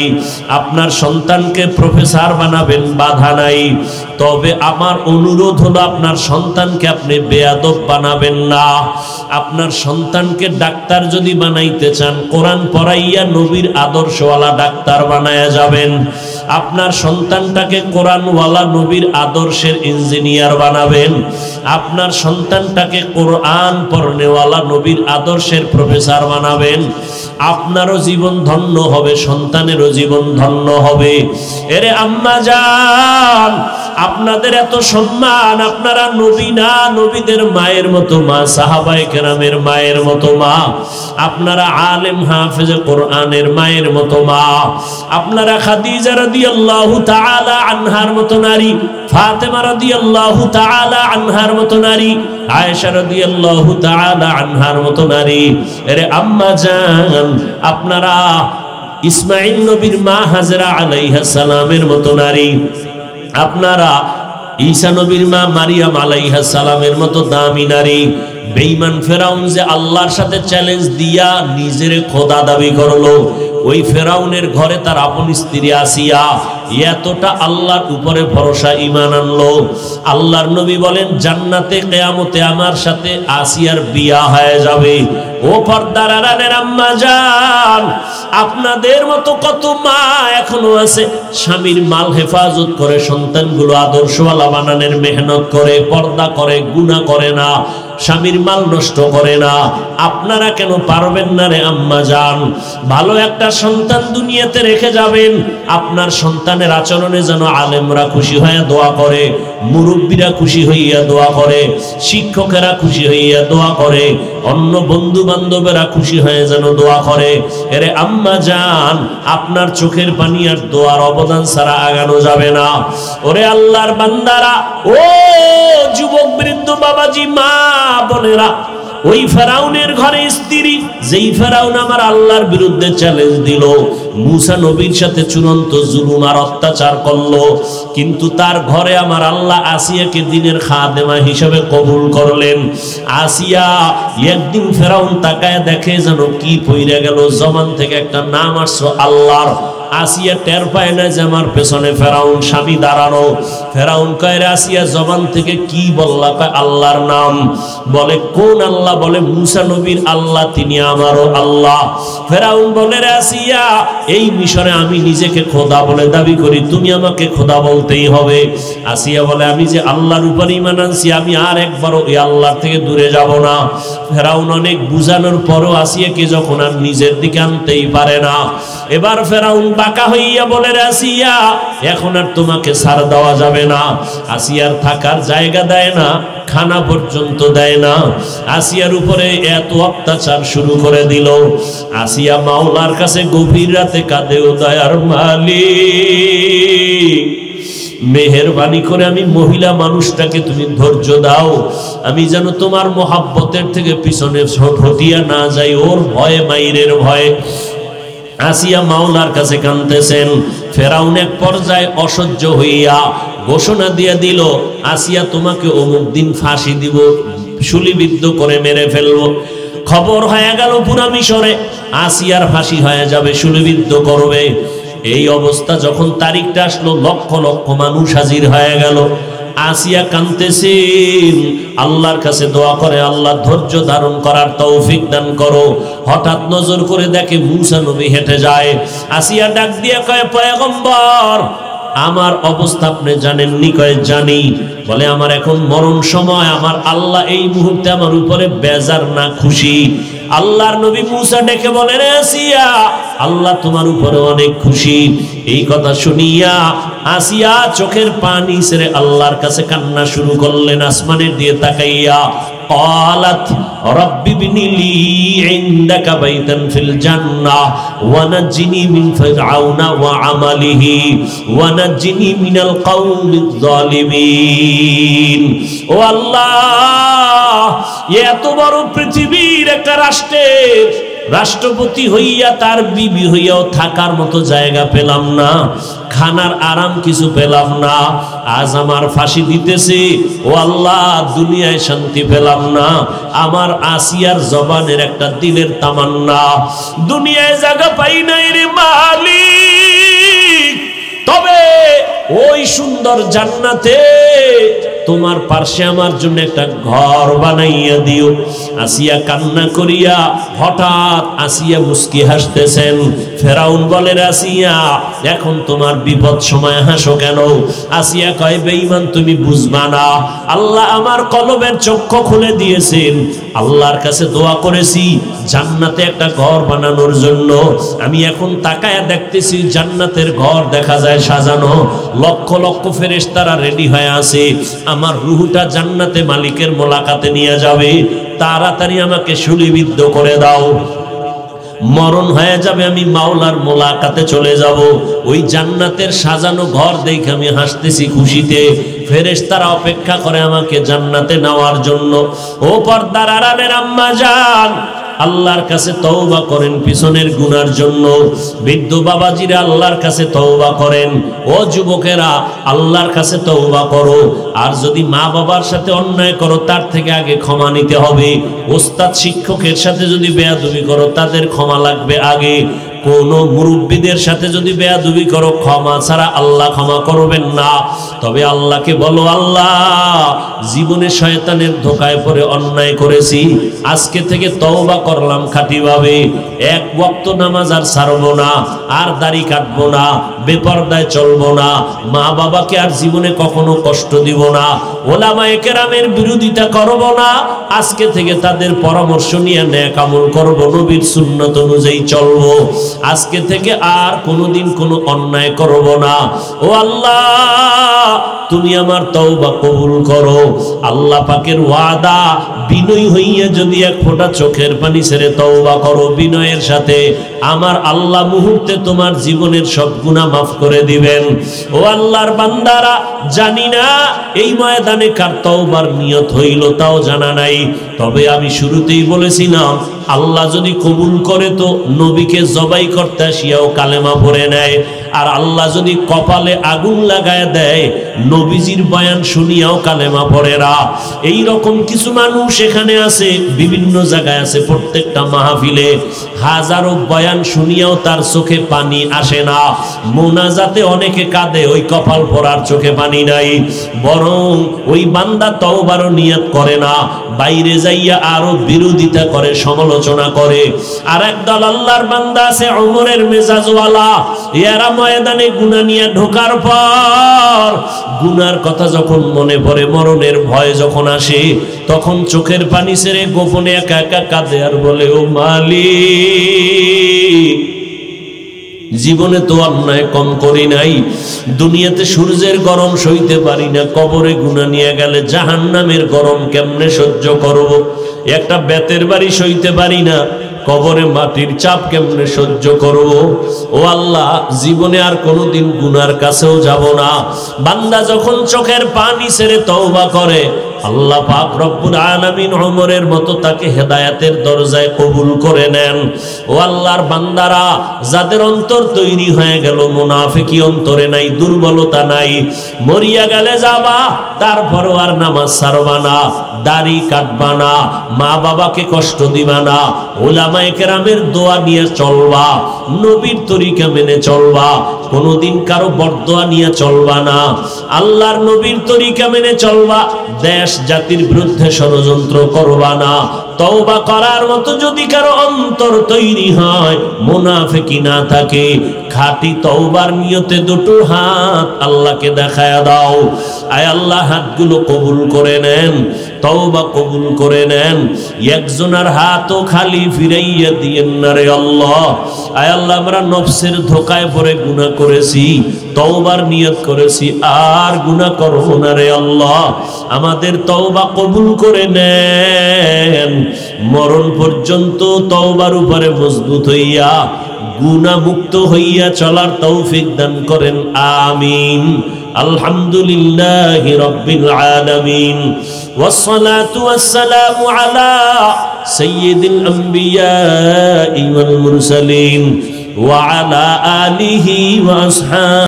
আপনার সন্তানকে প্রফেসর বানাবেন, বাধা নাই। তবে আমার অনুরোধ হলো, আপনার সন্তানকে আপনি বেয়াদব বানাবেন না। আপনার সন্তানকে ডাক্তার যদি বানাইতে চান, কোরআন পড়াইয়া নবীর আদর্শওয়ালা ডাক্তার বানায়া যাবেন। আপনার সন্তানটাকে কোরআনওয়ালা নবীর আদর্শের ইঞ্জিনিয়ার বানাবেন। আপনার সন্তানটাকে কোরআন পড়নেওয়ালা নবীর আদর্শের প্রফেসর বানাবেন। আপনারও জীবন ধন্য হবে, সন্তানেরও জীবন ধন্য হবে। এরে আম্মা জান, আপনাদের এত সম্মান, আপনারা নবী না, নবীদের মায়ের মতো মা, সাহাবায়ে কেরামের মায়ের মতো মা। আপনারা আলেম হাফেজে কোরআনের মায়ের মতো মা। আপনারা খাদিজা রাদিয়াল্লাহু তাআলা আনহার মতো নারী, ফাতেমা রাদিয়াল্লাহু তাআলা আনহার মতো নারী, আয়েশা রাদিয়াল্লাহু তাআলা আনহার মতো নারী। আরে আম্মা জান, আপনারা ইসমাঈল নবীর মা হাজরা আলাইহিস সালামের মতো নারী। আপনারা ঈসা নবীর মা মারিয়াম আলাইহিস সালামের মতো দামি নারী। বেঈমান ফেরাউন যে আল্লাহর সাথে চ্যালেঞ্জ দিয়া নিজের খোদা দাবি করলো, ওই ফেরাউনের ঘরে তার আপন স্ত্রী আসিয়া এতটা আল্লাহর উপরে ভরসা ঈমান আনলো, আল্লাহর নবী বলেন জান্নাতে কিয়ামতে আমার সাথে আসিয়ার বিয়া হয়ে যাবে। ও পর্দার আড়ালের আম্মা জান, আপনাদের মতো কত মা এখনো আছে, স্বামীর মাল হেফাজত করে, সন্তানগুলো আদর্শওয়ালা বানানোর মেহনত করে, পর্দা করে, গুনাহ করে না, স্বামীর মাল নষ্ট করে না। আপনারা কেন পারবেন না রে আম্মা জান? ভালো একটা সন্তান দুনিয়াতে রেখে যাবেন, আপনার সন্তানের আচরণে যেন আলেমরা খুশি হয়ে দোয়া করে, মুরব্বীরা খুশি হইয়া দোয়া করে, শিক্ষকেরা খুশি হইয়া দোয়া করে, অন্য বন্ধু বান্ধবেরা খুশি হয়ে যেন দোয়া করে। এরে আম্মা জান, আপনার চোখের পানি আর দোয়ার অবদান ছাড়া আগানো যাবে না। ওরে আল্লাহর বান্দারা, ও যুবক বৃদ্ধ বাবাজি, মা বোনেরা, ওই ফেরাউনের ঘরে স্ত্রী, যেই ফেরাউন আমার আল্লাহর বিরুদ্ধে চ্যালেঞ্জ দিল, মুসা নবীর সাথে চূড়ান্ত জুলুম আর অত্যাচার করলো, কিন্তু তার ঘরে আমার আল্লাহ আসিয়াকে দিনের খাদেমা হিসেবে কবুল করলেন। আসিয়া একদিন ফেরাউন তাকায় দেখে যেন কি পইরা গেল, জবান থেকে একটা নাম আসছো আল্লাহর। আসিয়া টের পায় না যে আমার পেছনে ফেরাউন স্বামী দাঁড়ানো। ফেরাউন কয়, আসিয়া জবান থেকে কি বললা? কয় আল্লাহর নাম। বলে কোন আল্লাহ? বলে মুসা নবীর আল্লাহ, তিনি আমারও আল্লাহ। ফেরাউন বলে, আসিয়া এই মিশরে আমি নিজেকে খোদা বলে দাবি করি, তুমি আমাকে খোদা বলতেই হবে। আসিয়া বলে, আমি যে আল্লাহর উপর ঈমান আনছি, আমি আর একবারও এই আল্লাহর থেকে দূরে যাব না। ফেরাউন অনেক বুঝানোর পরও আসিয়াকে যখন আর নিজের দিকে আনতেই পারে না, এবার ফেরাউন বাঁকা হইয়া বলে, আসিয়া এখন আর তোমাকে ছাড় দেওয়া যাবে না। আসিয়ার থাকার জায়গা দেয় না, খানা পর্যন্ত দেয় না। আসিয়ার উপরে এত অত্যাচার শুরু করে দিল। আসিয়া মাওলার কাছে গভীর রাতে কাঁদে, ও দয়ার মালিক, মেহেরবানি করে আমি মহিলা মানুষটাকে তুমি ধৈর্য দাও, আমি যেন তোমার মোহাব্বতের থেকে পিছনে হটিয়া না যাই, ওর ভয়ে, মাইরের ভয়ে। আসিয়া মাওলার কাছে কাঁদতেছেন। ফেরাউন এক পর্যায়ে অসহ্য হইয়া ঘোষণা দিয়ে দিল, আসিয়া তোমাকে অমুক দিন ফাঁসি দিব, শুলিবিদ্ধ করে মেরে ফেলবো। খবর হয়ে গেল পুরা মিশরে। আসিয়ার ফাঁসি হয়ে যাবে, শুলিবিদ্ধ করবে। এই অবস্থা যখন তারিখটা আসলো, লক্ষ লক্ষ মানুষ হাজির হয়ে গেল। আসিয়া কাঁদতেছেন, আল্লাহর কাছে দোয়া করে, আল্লাহ ধৈর্য ধারণ করার তৌফিক দান করো। হঠাৎ নজর করে দেখে মুসা নবী হেঁটে যায়। আসিয়া ডাক দিয়ে কয়, পয়গম্বর আমার অবস্থা আপনি জানেননি? কয় জানি। বলে আমার এখন মরণ সময়, আমার আল্লাহ এই মুহূর্তে আমার উপরে বেজার না খুশি? আল্লাহর নবী মুসা ডেকে বলেন, আসিয়া আল্লাহ তোমার উপরে অনেক খুশি। এই কথা শুনিয়া আসিয়া চোখের পানি ছেড়ে আল্লাহর কাছে কান্না শুরু করলেন, আসমানের দিয়ে তাকাইয়া। قالت رب ابن لي عندك بيتا في الجنة ونجني من فرعون وعمله ونجني من القوم الظالمين। ও আল্লাহ, এত বড় পৃথিবীর একটা রাষ্ট্রের রাষ্ট্রপতি হইয়া তার বিবি হইয়াও থাকার মতো জায়গা পেলাম না, খানার আরাম কিছু পেলাম না, আজ আমার ফাঁসি দিতেছে। ও আল্লাহ, দুনিয়ায় শান্তি পেলাম না। আমার আসিয়ার জবানের একটা দিলের তামান্না, দুনিয়ায় জায়গা পাই নাই রে মালিক, তবে ওই সুন্দর জান্নাতে তোমার পার্শ্বে আমার জন্য একটা ঘর বানাইয়া দিও। আসিয়া কান্না করিয়া, হঠাৎ আসিয়া মুস্কি হাসতেছেন। ফেরাউন বলে, আসিয়া এখন তোমার বিপদ সময় হাসো কেন? আসিয়া কয়, বেঈমান তুমি বুঝবা না, আল্লাহ আমার কলবের চক্ষু খুলে দিয়েছেন। আল্লাহর কাছে দোয়া করেছি জান্নাতে একটা ঘর বানানোর জন্য। আমি এখন তাকায়া দেখতেছি জান্নাতের ঘর দেখা যায় সাজানো, লক্ষ লক্ষ ফেরেশতারা রেডি হয়ে আছে। আমার রূহটা জান্নাতে মালিকের মোলাকাতে নিয়ে যাবে, তাড়াতাড়ি আমাকে শুলিবিদ্ধ করে দাও। মরণ হয়ে যাবে, আমি মাওলার মোলাকাতে চলে যাব। ওই জান্নাতের সাজানো ঘর দেখে আমি হাসতেছি খুশিতে। ফেরেশতারা অপেক্ষা করে আমাকে জান্নাতে নেওয়ার জন্য। ও পর্দার আড়ালের আম্মা জান, আল্লাহর কাছে তওবা করেন পিছনের গুনার জন্য। বৃদ্ধ বাবাজিরা আল্লাহর কাছে তওবা করেন। ও যুবকেরা আল্লাহর কাছে তওবা করো। আর যদি মা বাবার সাথে অন্যায় করো, তার থেকে আগে ক্ষমা নিতে হবে। ওস্তাদ শিক্ষকের সাথে যদি বেয়াদবি করো, তাদের ক্ষমা লাগবে আগে। কোন মুরব্বীদের সাথে যদি বেয়াদবি করো, ক্ষমা ছাড়া আল্লাহ ক্ষমা করবেন না। তবে আল্লাহকে বলো, আল্লাহ জীবনে শয়তানের ধোকায় পড়ে অন্যায় করেছি, আজকে থেকে তওবা করলাম খাঁটিভাবে। এক ওয়াক্ত নামাজ আর ছাড়বো না, আর দাড়ি কাটবো না, বেপরদায় চলবো না, মা বাবাকে আর জীবনে কখনো কষ্ট দিব না, ওলামায়ে কেরামের বিরোধিতা করব না। আজকে থেকে তাদের পরামর্শ নিয়ে নেক আমল করব, নবীর সুন্নাত অনুযায়ী চলবো। আজকে থেকে আর কোনোদিন কোনো অন্যায় করব না। ও আল্লাহ, তুমি আমার তওবা কবুল করো। আল্লাহ পাকের ওয়াদা, বিনয়ী হইয়া যদি এক ফোঁটা চোখের পানি ছেড়ে তওবা করো বিনয়ের সাথে, আমার আল্লাহ মুহূর্তে তোমার জীবনের সব গুনাহ মাফ করে দিবেন। ও আল্লাহর বান্দারা, জানি না এই ময়দানে কার তওবার নিয়ত হইল তাও জানা নাই। তবে আমি শুরুতেই বলেছিলাম, আল্লাহ যদি কবুল করে তো নবীকে জবাই করতে আসিয়াও কালেমা পড়ে নেয়। আর আল্লাহ যদি কপালে আগুন লাগায় দেয়, নবীজির বয়ান শুনিয়াও কালেমা পড়ে না। এই রকম কিছু মানুষ এখানে আছে, বিভিন্ন জায়গায় আছে। প্রত্যেকটা মাহফিলে হাজারো বয়ান শুনিয়াও তার চোখে পানি আসে না। মোনাজাতে অনেকে কাঁদে, ওই কপাল পড়ার চোখে পানি নাই। বরং ওই বান্দা তওবারও নিয়ত করে না, বাইরে যাইয়া আরো বিরোধিতা করে, সমালোচনা করে। আর একদল আল্লাহর বান্দা আছে ওমরের মেজাজওয়ালা, এরা ময়দানে গুনাহ নিয়ে ঢোকার পর গুনার কথা যখন মনে পড়ে, মরণের ভয় যখন আসে, তখন চোখের পানি ছেড়ে গোপনে একা একা কাঁদে আর বলে, ও মালিক, জীবনে তো অন্যায় কম করি নাই, দুনিয়াতে সূর্যের গরম সইতে পারি না, কবরে গুনাহ নিয়ে গেলে জাহান্নামের গরম কেমনে সহ্য করব? একটা বেতের বাড়ি সইতে পারি না, কবরে মাটির চাপ কেমনে সহ্য করব? ও আল্লাহ, জীবনে আর কোনোদিন গুনার কাছেও যাব না। বান্দা যখন চোখের পানি ছেড়ে তওবা করে, আল্লাহ পাক রব্বুল আলামিন ওমরের মতো তাকে হেদায়েতের দরজায় কবুল করে নেন। ও আল্লাহর বান্দারা, যাদের অন্তর তৈরি হয়ে গেল, মুনাফিকি অন্তরে নাই, দুর্বলতা নাই, মরিয়া গেলে যাবা, তারপরও আর নামাজ ছাড়বা না, দাড়ি কাটবা না, মা বাবাকে কষ্ট দিবা না, উলামায়ে কেরামের দোয়া নিয়ে চলবা, নবীর তরিকা মেনে চলবা, কোনোদিন কারো বরদোয়া নিয়ে চলবা না, আল্লাহর নবীর তরিকা মেনে চলবা, দেশ জাতির বিরুদ্ধে ষড়যন্ত্র করবা না। তওবা করার মতো যদি কারো অন্তর তৈরি হয়, মুনাফিকি না থাকে, খাঁটি তওবার নিয়তে দুটো হাত আল্লাহকে দেখায়া দাও। আয় আল্লাহ, হাতগুলো কবুল করে নেন, তওবা কবুল করে নেন। একজনের হাতও খালি ফিরাইয়া দিয়েন না রে আল্লাহ। আয় আল্লাহ, আমরা নফসের ধোকায় পড়ে গুনাহ করেছি, তওবার নিয়ত করেছি, আর গুনাহ করব না রে আল্লাহ। আমাদের তওবা কবুল করে নেন, মরণ পর্যন্ত তওবার উপরে মজবুত হইয়া গুনাহ মুক্ত হইয়া চলার তৌফিক দান করেন, আমিন। আলহামদুলিল্লাহি রাব্বিল আলামিন, ওয়াসসালাতু ওয়াসসালামু আলা সাইয়্যিদিল আম্বিয়া ওয়াল মুরসালিন ওয়া আলা আলিহি ওয়া আসহাবিহি।